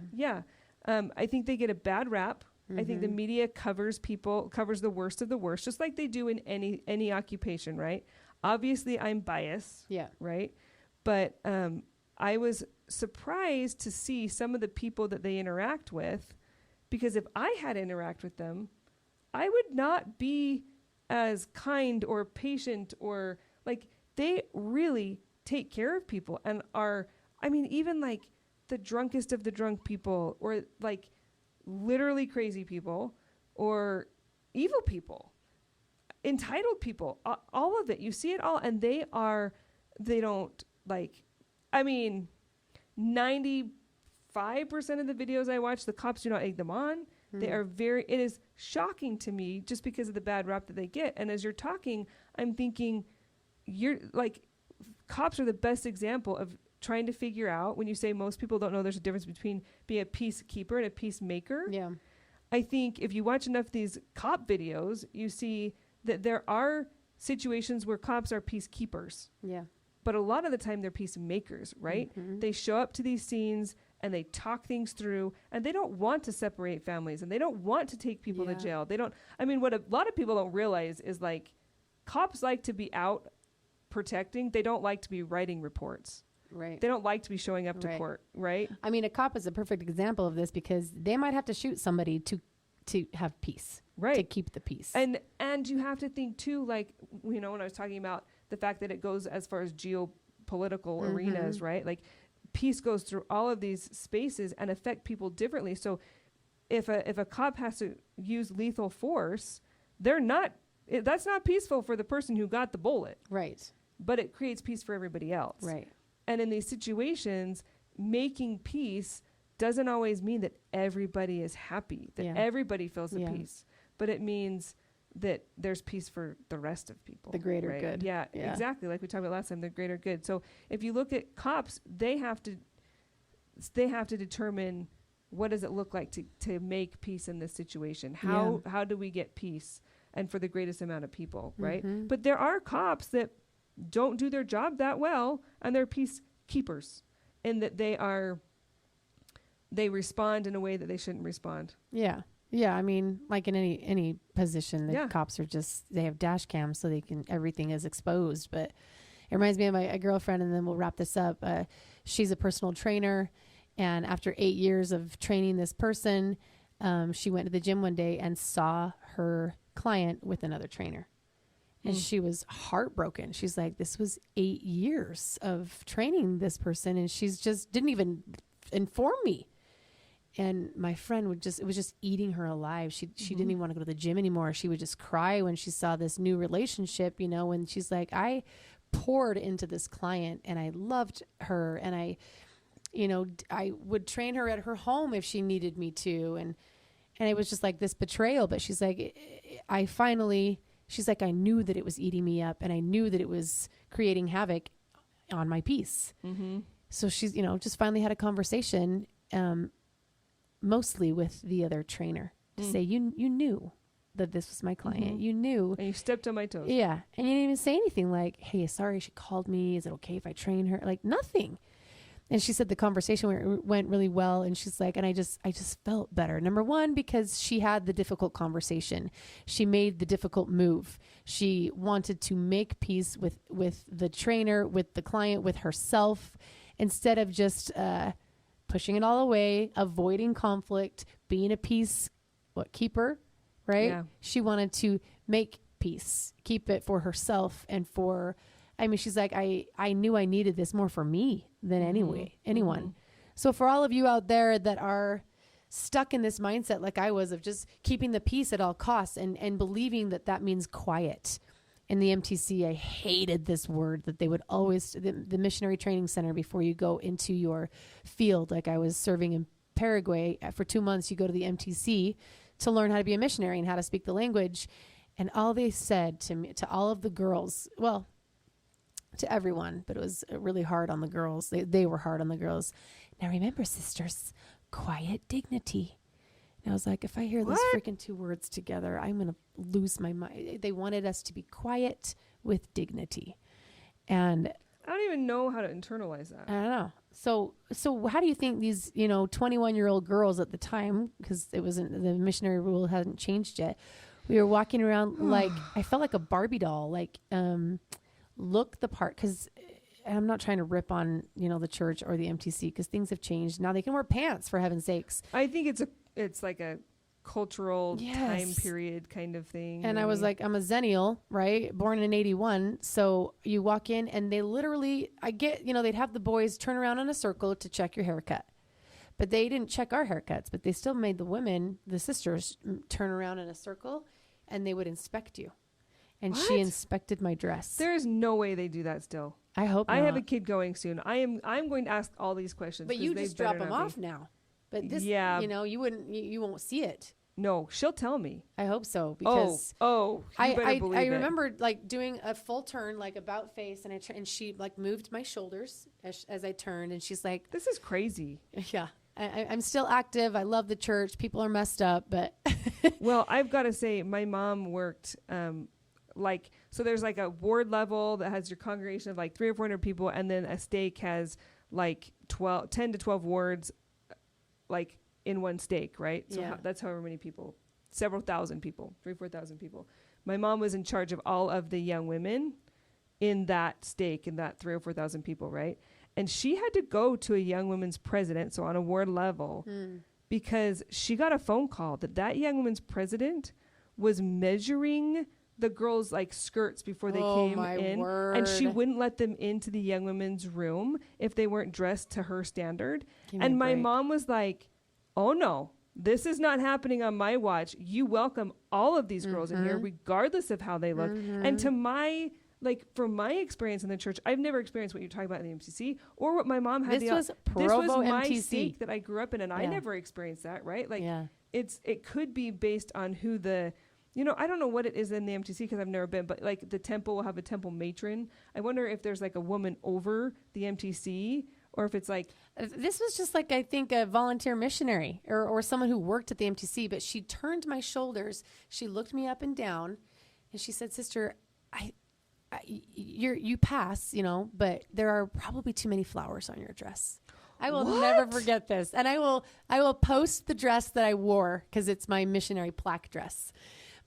I think they get a bad rap. I think the media covers the worst of the worst, just like they do in any occupation, right? Obviously, I'm biased, right? But I was surprised to see some of the people that they interact with, because if I had to interact with them, I would not be as kind or patient, or like, they really take care of people and are, I mean, even like the drunkest of the drunk people, or like literally crazy people, or evil people, entitled people, all of it. You see it all. And they don't like, I mean, 95% of the videos I watch, the cops do not egg them on. They are it is shocking to me just because of the bad rap that they get. And as you're talking, I'm thinking, you're like, cops are the best example of trying to figure out, when you say most people don't know there's a difference between being a peacekeeper and a peacemaker. Yeah. I think if you watch enough of these cop videos, you see that there are situations where cops are peacekeepers. Yeah. But a lot of the time they're peacemakers, right? They show up to these scenes and they talk things through, and they don't want to separate families, and they don't want to take people to jail. They don't, I mean, what a lot of people don't realize is like, cops like to be out protecting. They don't like to be writing reports. Right. They don't like to be showing up to court, right? I mean, a cop is a perfect example of this, because they might have to shoot somebody to have peace. Right. To keep the peace. And you have to think too, like, you know, when I was talking about the fact that it goes as far as geopolitical arenas, right? Like, peace goes through all of these spaces and affect people differently. So if a cop has to use lethal force, that's not peaceful for the person who got the bullet. Right. But it creates peace for everybody else. Right. And in these situations, making peace doesn't always mean that everybody is happy, that everybody feels the peace. But it means that there's peace for the rest of people. The greater good. Yeah, exactly. Like we talked about last time, the greater good. So if you look at cops, they have to determine, what does it look like to make peace in this situation? How do we get peace, and for the greatest amount of people, right? But there are cops that don't do their job that well, and they're peacekeepers. and that they respond in a way that they shouldn't respond. Yeah. Yeah. I mean, like in any position, the cops are they have dash cams so everything is exposed. But it reminds me of a girlfriend, and then we'll wrap this up. She's a personal trainer. And after 8 years of training this person, she went to the gym one day and saw her client with another trainer. And she was heartbroken. She's like, this was 8 years of training this person, and she's just didn't even inform me. And my friend it was just eating her alive. She didn't even want to go to the gym anymore. She would just cry when she saw this new relationship, and she's like, I poured into this client and I loved her, and I would train her at her home if she needed me to. And it was just like this betrayal. But she's like, she's like, I knew that it was eating me up, and I knew that it was creating havoc on my peace. Mm-hmm. So she's, just finally had a conversation, mostly with the other trainer to say, you knew that this was my client. Mm-hmm. You knew. And you stepped on my toes. Yeah. And you didn't even say anything like, hey, sorry, she called me. Is it okay if I train her? Like nothing. And she said the conversation went really well. And she's like, and I just felt better. Number one, because she had the difficult conversation. She made the difficult move. She wanted to make peace with the trainer, with the client, with herself, instead of just pushing it all away, avoiding conflict, being a peacekeeper, right? Yeah. She wanted to make peace, keep it for herself and she's like, I knew I needed this more for me than anyone. Mm-hmm. So for all of you out there that are stuck in this mindset like I was of just keeping the peace at all costs and believing that means quiet. In the MTC, I hated this word that they would always, the missionary training center, before you go into your field, like I was serving in Paraguay for 2 months, you go to the MTC to learn how to be a missionary and how to speak the language. And all they said to me, to all of the girls, well, to everyone, but it was really hard on the girls. They were hard on the girls. Now remember, sisters, quiet dignity. And I was like, if I hear those freaking 2 words together, I'm going to lose my mind. They wanted us to be quiet with dignity. And I don't even know how to internalize that. I don't know. So how do you think these, 21-year-old girls at the time, because the missionary rule hadn't changed yet, we were walking around like, I felt like a Barbie doll, like, look the part, because I'm not trying to rip on, the church or the MTC, because things have changed. Now they can wear pants, for heaven's sakes. I think it's like a cultural time period kind of thing. And I was like, I'm a Zennial, right? Born in 81. So you walk in and they literally, they'd have the boys turn around in a circle to check your haircut. But they didn't check our haircuts, but they still made the women, the sisters, turn around in a circle and they would inspect you. And she inspected my dress. There is no way they do that still. I hope not. I have a kid going soon. I'm going to ask all these questions. But you just drop them off now. But this, you won't see it. No, she'll tell me. I hope so, because I remember like doing a full turn, like about face, and she like moved my shoulders as I turned, and she's like, "This is crazy." Yeah, I'm still active. I love the church. People are messed up, but well, I've got to say, my mom worked so there's like a ward level that has your congregation of like 300 or 400 people, and then a stake has like 10 to 12 wards, like in one stake, right? So that's however many people, several thousand people, 3,000-4,000 people. My mom was in charge of all of the young women in that stake, in that 3,000 or 4,000 people, right? And she had to go to a young women's president, so on a ward level, because she got a phone call that young women's president was measuring the girls' like skirts before they came in, and she wouldn't let them into the young women's room if they weren't dressed to her standard. And my mom was like, "Oh no, this is not happening on my watch. You welcome all of these girls in here, regardless of how they look." And to from my experience in the church, I've never experienced what you're talking about in the MCC or what my mom had. This was my MTC. stake that I grew up in, and I never experienced that, right? It could be based on who the, I don't know what it is in the MTC because I've never been, but like the temple will have a temple matron. I wonder if there's like a woman over the MTC, or if it's like... This was just like, I think, a volunteer missionary or someone who worked at the MTC, but she turned my shoulders. She looked me up and down and she said, "Sister, you pass, but there are probably too many flowers on your dress." I will never forget this. And I will post the dress that I wore because it's my missionary plaque dress.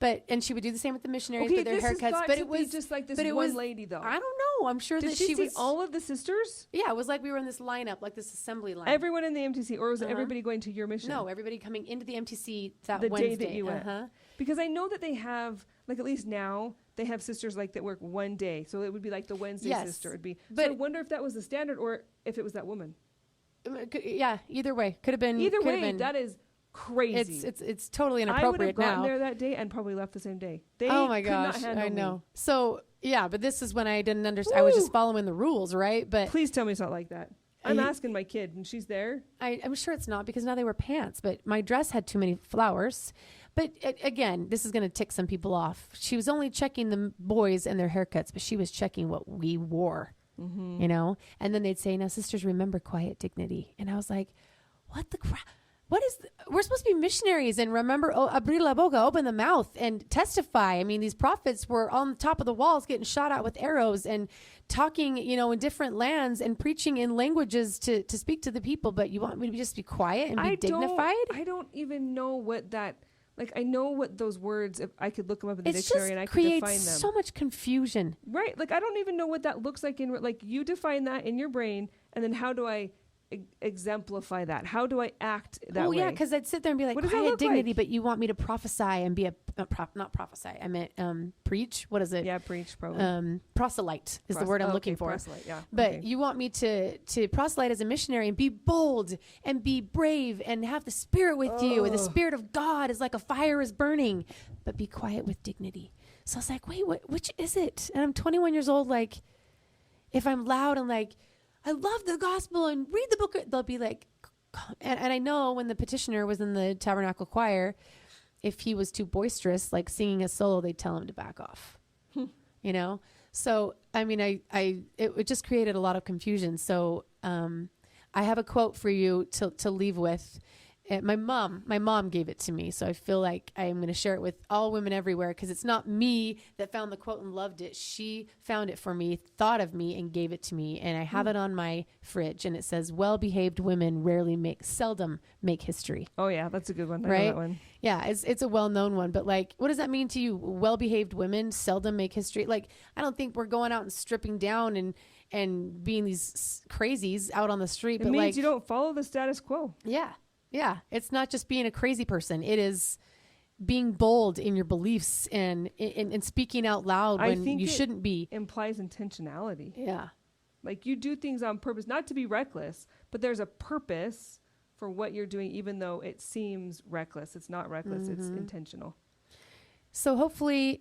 And she would do the same with the missionaries with their haircuts. But it was just like this one lady, though. I don't know. I'm sure Did that she see was all of the sisters? Yeah, it was like we were in this lineup, like this assembly line. Everyone in the MTC, or was it everybody going to your mission? No, everybody coming into the MTC that the Wednesday. day that you went. Because I know that they have, like at least now, they have sisters like that work one day. So it would be like the Wednesday sister. It'd be. But so I wonder if that was the standard or if it was that woman. Yeah, either way, could have been. Either way, that is crazy. It's totally inappropriate now. I would have gotten there that day and probably left the same day. They oh my gosh, I know. Me. So yeah, but this is when I didn't understand. I was just following the rules, right? But please tell me it's not like that. I'm asking my kid, and she's there. I'm sure it's not because now they wear pants. But my dress had too many flowers. But again, this is going to tick some people off. She was only checking the boys and their haircuts, but she was checking what we wore. You know, and then they'd say, "Now, sisters, remember quiet dignity." And I was like, "What the crap? What is? We're supposed to be missionaries and remember, abrir la boca, open the mouth and testify." I mean, these prophets were on the top of the walls, getting shot at with arrows and talking, you know, in different lands and preaching in languages to speak to the people. But you want me to just be quiet and be dignified? I don't even know what that. Like, I know what those words, if I could look them up in the dictionary and I could define them. It creates so much confusion. Right. Like, I don't even know what that looks like like, you define that in your brain, and then how do I exemplify that? How do I act that way? Oh, yeah, because I'd sit there and be like, quiet dignity, but you want me to prophesy and be not prophesy, I meant preach. What is it? Yeah, preach, probably. Proselyte is the word I'm looking for. Proselyte, yeah. But you want me to proselyte as a missionary and be bold and be brave and have the Spirit with you, and the Spirit of God is like a fire is burning, but be quiet with dignity. So I was like, wait, which is it? And I'm 21 years old, like, if I'm loud and like, I love the gospel and read the book, they'll be like, and I know when the petitioner was in the tabernacle choir, if he was too boisterous, like singing a solo, they'd tell him to back off, you know? So, I mean, it just created a lot of confusion. So, I have a quote for you to leave with. My mom gave it to me. So I feel like I'm going to share it with all women everywhere because it's not me that found the quote and loved it. She found it for me, thought of me, and gave it to me. And I have it on my fridge. And it says, well-behaved women seldom make history. Oh, yeah. That's a good one. I right? know that one. Yeah. It's a well-known one. But like, what does that mean to you? Well-behaved women seldom make history. Like, I don't think we're going out and stripping down and being these crazies out on the street. It but means like, you don't follow the status quo. Yeah. Yeah, it's not just being a crazy person. It is being bold in your beliefs and speaking out loud when you shouldn't be. Implies intentionality. Yeah. Like you do things on purpose, not to be reckless, but there's a purpose for what you're doing, even though it seems reckless. It's not reckless. It's intentional. So hopefully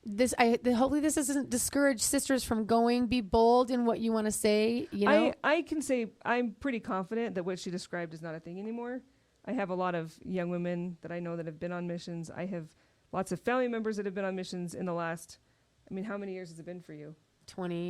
this doesn't discourage sisters from going. Be bold in what you want to say. You know, I can say I'm pretty confident that what she described is not a thing anymore. I have a lot of young women that I know that have been on missions. I have lots of family members that have been on missions in the last. I mean, how many years has it been for you?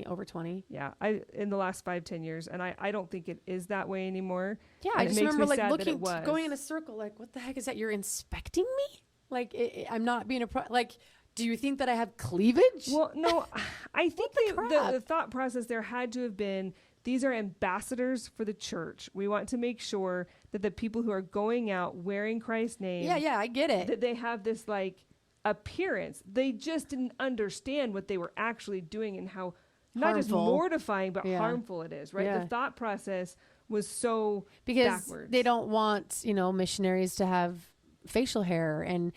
Over 20. Yeah, in the last 5-10 years, and I don't think it is that way anymore. Yeah, I just remember like looking, going in a circle, like, what the heck is that? You're inspecting me? Like, I'm not being like. Do you think that I have cleavage? Well, no, I think the thought process there had to have been, these are ambassadors for the church. We want to make sure that the people who are going out wearing Christ's name. Yeah, I get it. That they have this like appearance. They just didn't understand what they were actually doing and how not just mortifying, but harmful it is, right? Yeah. The thought process was so because backwards. They don't want, missionaries to have facial hair and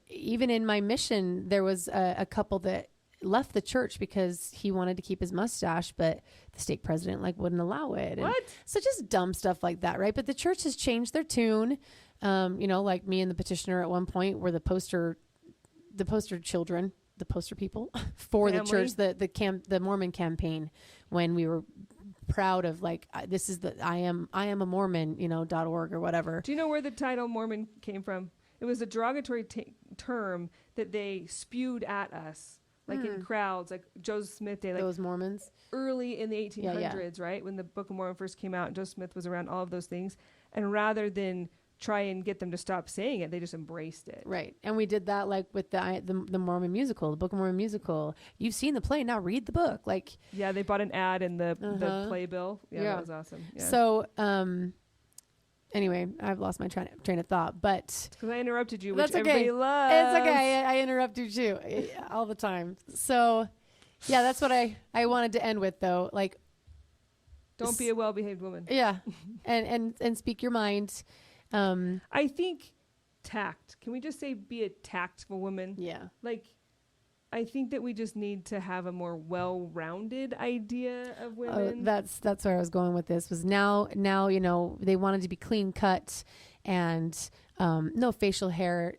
even in my mission, there was a couple that left the church because he wanted to keep his mustache, but the stake president wouldn't allow it. What? And so just dumb stuff like that, right? But the church has changed their tune. Like me and the petitioner at one point were the poster children, the poster people for the church, the Mormon campaign, when we were proud of this is I am a Mormon, .org or whatever. Do you know where the title Mormon came from? It was a derogatory term that they spewed at us, in crowds, like Joseph Smith Day. Those Mormons? Early in the 1800s, right? When the Book of Mormon first came out, and Joseph Smith was around, all of those things. And rather than try and get them to stop saying it. They just embraced it. Right. And we did that like with the Mormon musical, the Book of Mormon musical. You've seen the play, now read the book. Like, yeah, they bought an ad in the playbill. Yeah, that was awesome. Yeah. So, anyway, I've lost my train of thought, but because I interrupted you, which that's okay. everybody loves. It's okay. I interrupt you too all the time. So, yeah, that's what I wanted to end with, though. Like, don't be a well-behaved woman. Yeah, and speak your mind. I think tact. Can we just say be a tactful woman? Yeah. Like, I think that we just need to have a more well-rounded idea of women. That's where I was going with this. Was now you know, they wanted to be clean cut and no facial hair,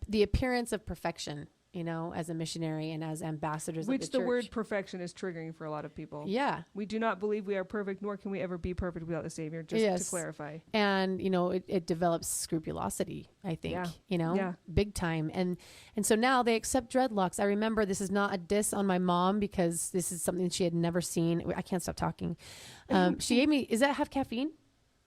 the appearance of perfection. You know, as a missionary and as ambassadors of the church. Which the word perfection is triggering for a lot of people. Yeah. We do not believe we are perfect, nor can we ever be perfect without the Savior, just to clarify. And, you know, it develops scrupulosity, I think, you know, big time. And so now they accept dreadlocks. I remember, this is not a diss on my mom because this is something she had never seen. I can't stop talking. She gave me, is that have caffeine?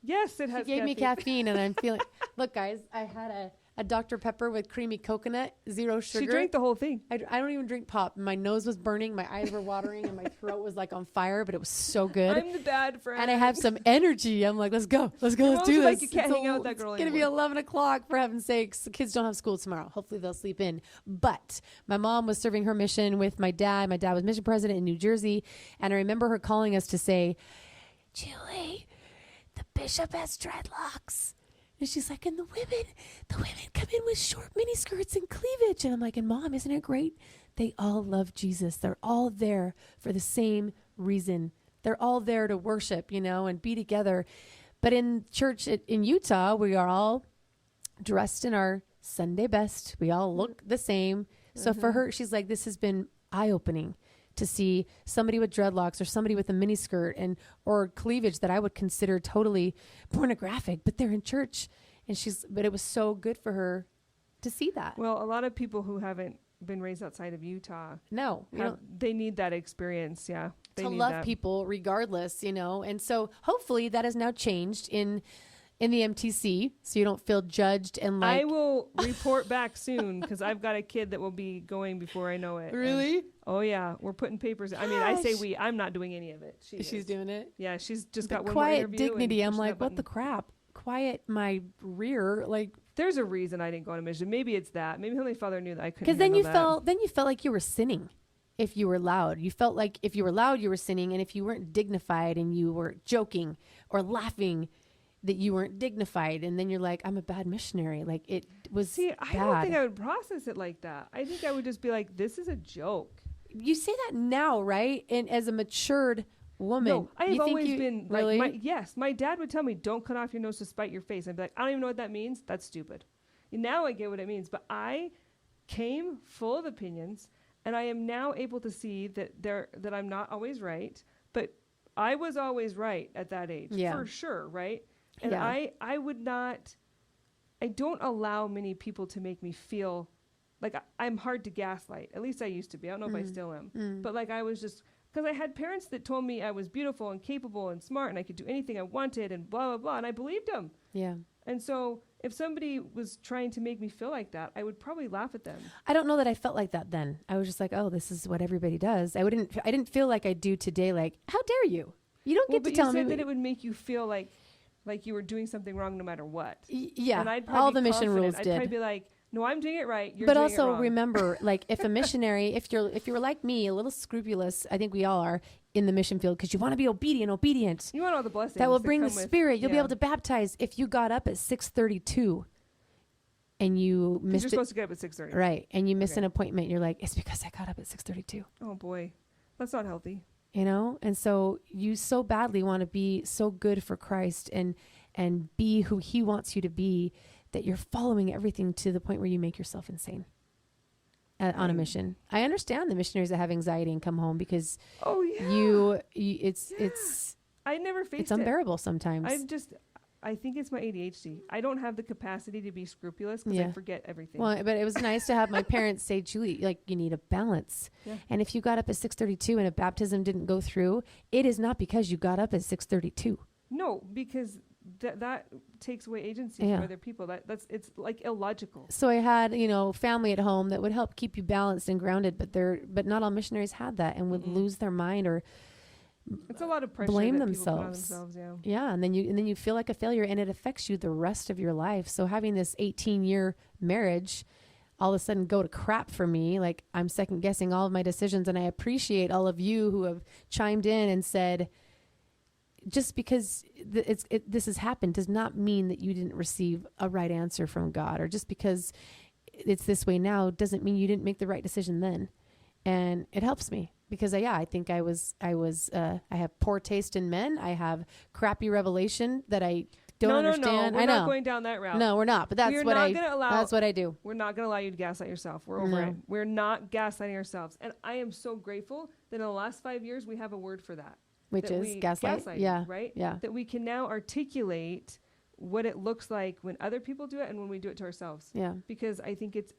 Yes, it has caffeine. She gave me caffeine and I'm feeling, look guys, I had a Dr. Pepper with creamy coconut, 0 sugar. She drank the whole thing. I don't even drink pop. My nose was burning, my eyes were watering, and my throat was like on fire, but it was so good. I'm the bad friend. And I have some energy. I'm like, let's go, let's do this. Like you can't hang out with that girl anymore. It's going to be 11 o'clock, for heaven's sakes. The kids don't have school tomorrow. Hopefully they'll sleep in. But my mom was serving her mission with my dad. My dad was mission president in New Jersey. And I remember her calling us to say, Julie, the bishop has dreadlocks. And she's like, and the women come in with short mini skirts and cleavage. And I'm like, and Mom, isn't it great? They all love Jesus. They're all there for the same reason. They're all there to worship, you know, and be together. But in church in Utah, we are all dressed in our Sunday best. We all look the same. So for her, she's like, this has been eye-opening to see somebody with dreadlocks or somebody with a mini skirt or cleavage that I would consider totally pornographic, but they're in church. But it was so good for her to see that. Well, a lot of people who haven't been raised outside of Utah, they need that experience. Yeah. To love people regardless, you know? And so hopefully that has now changed in the MTC, so you don't feel judged and like... I will report back soon, because I've got a kid that will be going before I know it. Really? Oh, yeah. We're putting papers... Gosh. I mean, I say we. I'm not doing any of it. She's doing it? Yeah, she's just got one more interview. Quiet dignity. I'm like, what the crap? Quiet my rear. Like... There's a reason I didn't go on a mission. Maybe it's that. Maybe Heavenly Father knew that I couldn't Because then you felt like you were sinning. If you were loud, you felt like if you were loud, you were sinning. And if you weren't dignified and you were joking or laughing... that you weren't dignified, and then you're like, I'm a bad missionary. Like, it was bad. I don't think I would process it like that. I think I would just be like, this is a joke. You say that now, right? And as a matured woman. No, I have always been really? Like, my dad would tell me, don't cut off your nose to spite your face. I'd be like, I don't even know what that means. That's stupid. And now I get what it means. But I came full of opinions, and I am now able to see that I'm not always right, but I was always right at that age, for sure, right? And I would not, I don't allow many people to make me feel like I'm hard to gaslight. At least I used to be. I don't know if I still am. But like I was just, because I had parents that told me I was beautiful and capable and smart and I could do anything I wanted and blah, blah, blah. And I believed them. Yeah. And so if somebody was trying to make me feel like that, I would probably laugh at them. I don't know that I felt like that then. I was just like, oh, this is what everybody does. I didn't feel like I do today. Like, how dare you? You don't get to tell me. You said that it would make you feel like you were doing something wrong no matter what. Yeah, and I'd all the mission rules I'd did. probably be like, no, I'm doing it right. You're but doing also it wrong. Remember, like if a missionary, if you're like me, a little scrupulous, I think we all are in the mission field because you want to be obedient. You want all the blessings that will bring the Spirit. You'll be able to baptize. If you got up at 6:32 and you missed you're supposed to get up at 6:30, right? And you miss an appointment, you're like, it's because I got up at 6:32. Oh boy, that's not healthy. You know, and so you so badly want to be so good for Christ and be who He wants you to be, that you're following everything to the point where you make yourself insane on a mission. I understand the missionaries that have anxiety and come home because it's I never faced it's unbearable sometimes. I think it's my ADHD. I don't have the capacity to be scrupulous because I forget everything. Well, but it was nice to have my parents say, Julie, like you need a balance. Yeah. And if you got up at 6:32 and a baptism didn't go through, it is not because you got up at 6:32. No, because that takes away agency from other people. It's like illogical. So I had, family at home that would help keep you balanced and grounded, but not all missionaries had that and would lose their mind or it's a lot of pressure blame that themselves. people put on themselves. Yeah. And then you feel like a failure, and it affects you the rest of your life. So having this 18-year marriage all of a sudden go to crap for me, like I'm second guessing all of my decisions. And I appreciate all of you who have chimed in and said, just because this has happened does not mean that you didn't receive a right answer from God, or just because it's this way now doesn't mean you didn't make the right decision then. And it helps me because I think I have poor taste in men. I have crappy revelation that I don't understand. No, we're not going down that route. No, we're not. But that's what I do. We're not going to allow you to gaslight yourself. We're over it. We're not gaslighting ourselves. And I am so grateful that in the last 5 years, we have a word for that. Which is gaslight. Yeah. Right? Yeah. That we can now articulate what it looks like when other people do it and when we do it to ourselves. Yeah. Because I think it's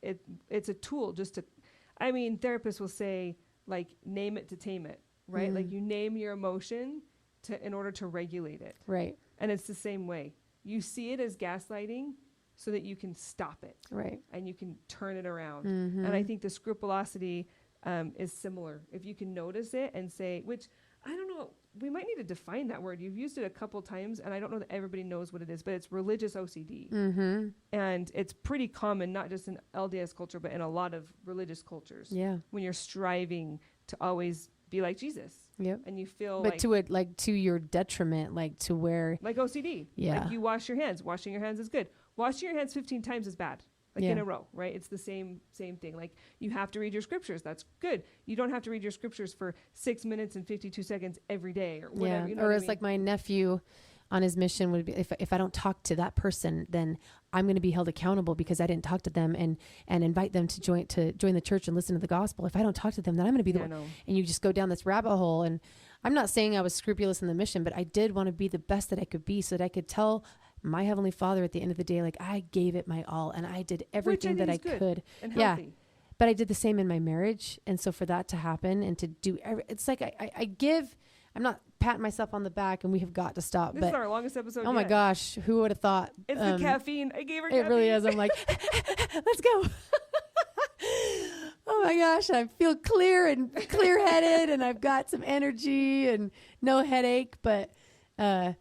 a tool therapists will say, like, name it to tame it, right? Like you name your emotion in order to regulate it. Right. And it's the same way. You see it as gaslighting so that you can stop it. Right. And you can turn it around. And I think the scrupulosity is similar. If you can notice it and say, which I don't know, we might need to define that word. You've used it a couple times, and I don't know that everybody knows what it is, but it's religious OCD. And it's pretty common, not just in LDS culture, but in a lot of religious cultures. Yeah. When you're striving to always be like Jesus. Yep. And you feel but to your detriment, like to where like OCD. Yeah. Like you wash your hands. Washing your hands is good. Washing your hands 15 times is bad. Like in a row, right? It's the same thing. Like you have to read your scriptures. That's good. You don't have to read your scriptures for 6 minutes and 52 seconds every day or whatever. Yeah. You know Or what it's I mean? like my nephew on his mission would be, if I don't talk to that person, then I'm going to be held accountable because I didn't talk to them and invite them to join the church and listen to the gospel. If I don't talk to them, then I'm going to be the one. And you just go down this rabbit hole. And I'm not saying I was scrupulous in the mission, but I did want to be the best that I could be so that I could tell my Heavenly Father at the end of the day, like I gave it my all and I did everything that I could. And healthy. But I did the same in my marriage. And so for that to happen and to do it's like I'm not patting myself on the back and we have got to stop. This is our longest episode Oh my gosh, who would have thought? It's the caffeine. I gave her caffeine. It really is. I'm like, let's go. Oh my gosh, I feel clear and clear-headed and I've got some energy and no headache. But I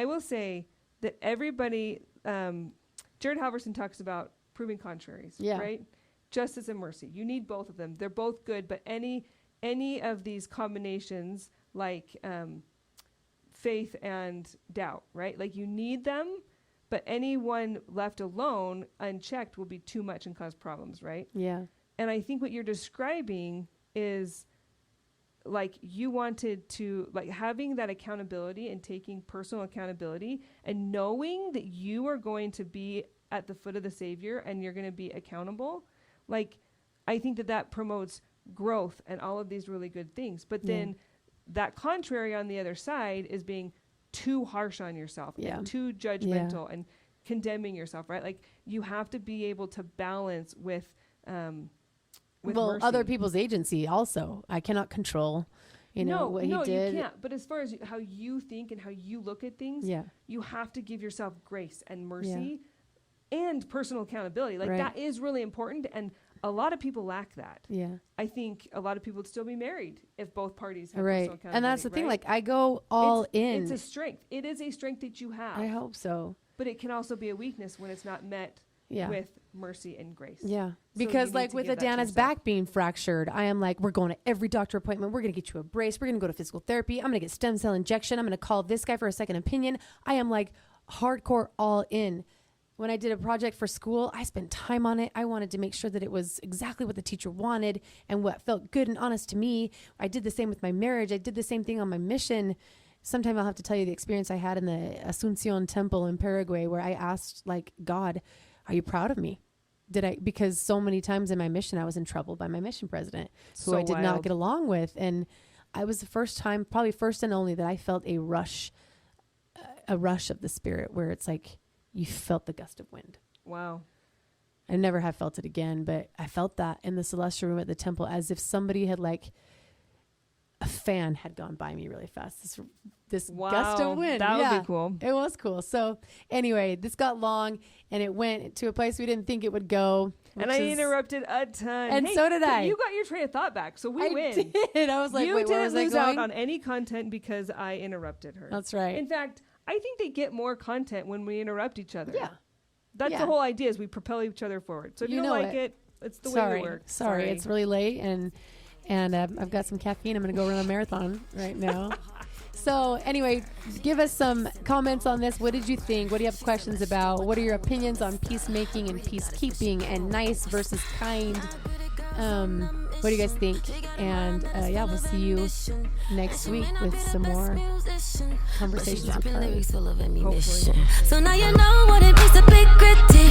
will say that everybody, Jared Halverson talks about proving contraries, right? Justice and mercy. You need both of them. They're both good, but any of these combinations, like faith and doubt, right? Like you need them, but any one left alone, unchecked, will be too much and cause problems, right? Yeah. And I think what you're describing is like you wanted to, like having that accountability and taking personal accountability and knowing that you are going to be at the foot of the Savior and you're going to be accountable. Like, I think that promotes growth and all of these really good things. But then that contrary on the other side is being too harsh on yourself and too judgmental and condemning yourself, right? Like you have to be able to balance with mercy. Other people's agency also. I cannot control, what he did. You can't. But as far as how you think and how you look at things, you have to give yourself grace and mercy and personal accountability. Like that is really important. And a lot of people lack that. Yeah. I think a lot of people would still be married if both parties have personal accountability. And that's the thing. Like I go all in. It's a strength. It is a strength that you have. I hope so. But it can also be a weakness when it's not met with mercy and grace. Yeah. Because like with Adana's back being fractured, I am like, we're going to every doctor appointment. We're going to get you a brace. We're going to go to physical therapy. I'm going to get stem cell injection. I'm going to call this guy for a second opinion. I am like hardcore all in. When I did a project for school, I spent time on it. I wanted to make sure that it was exactly what the teacher wanted and what felt good and honest to me. I did the same with my marriage. I did the same thing on my mission. Sometime I'll have to tell you the experience I had in the Asuncion temple in Paraguay where I asked like, God, are you proud of me? Because so many times in my mission, I was in trouble by my mission president who I did not get along with. And I was the first time, probably first and only, that I felt a rush of the Spirit where it's like, you felt the gust of wind. Wow. I never have felt it again, but I felt that in the celestial room at the temple as if somebody had like a fan had gone by me really fast. This Wow, gust of wind. that would be cool. It was cool. So anyway, this got long and it went to a place we didn't think it would go. And I interrupted a ton. And so did I. You got your train of thought back, so we win. Did. I was like, you wait, where didn't was I lose going? out on any content because I interrupted her. That's right. In fact, I think they get more content when we interrupt each other. Yeah. That's the whole idea, is we propel each other forward. So if you don't like it, it's the way we work. Sorry, it's really late, and I've got some caffeine. I'm going to go run a marathon right now. So anyway, give us some comments on this. What did you think? What do you have questions about? What are your opinions on peacemaking and peacekeeping and nice versus kind? What do you guys think? And we'll see you next week with some more conversations with Carly. Hopefully. So now you know what it means to be gritty.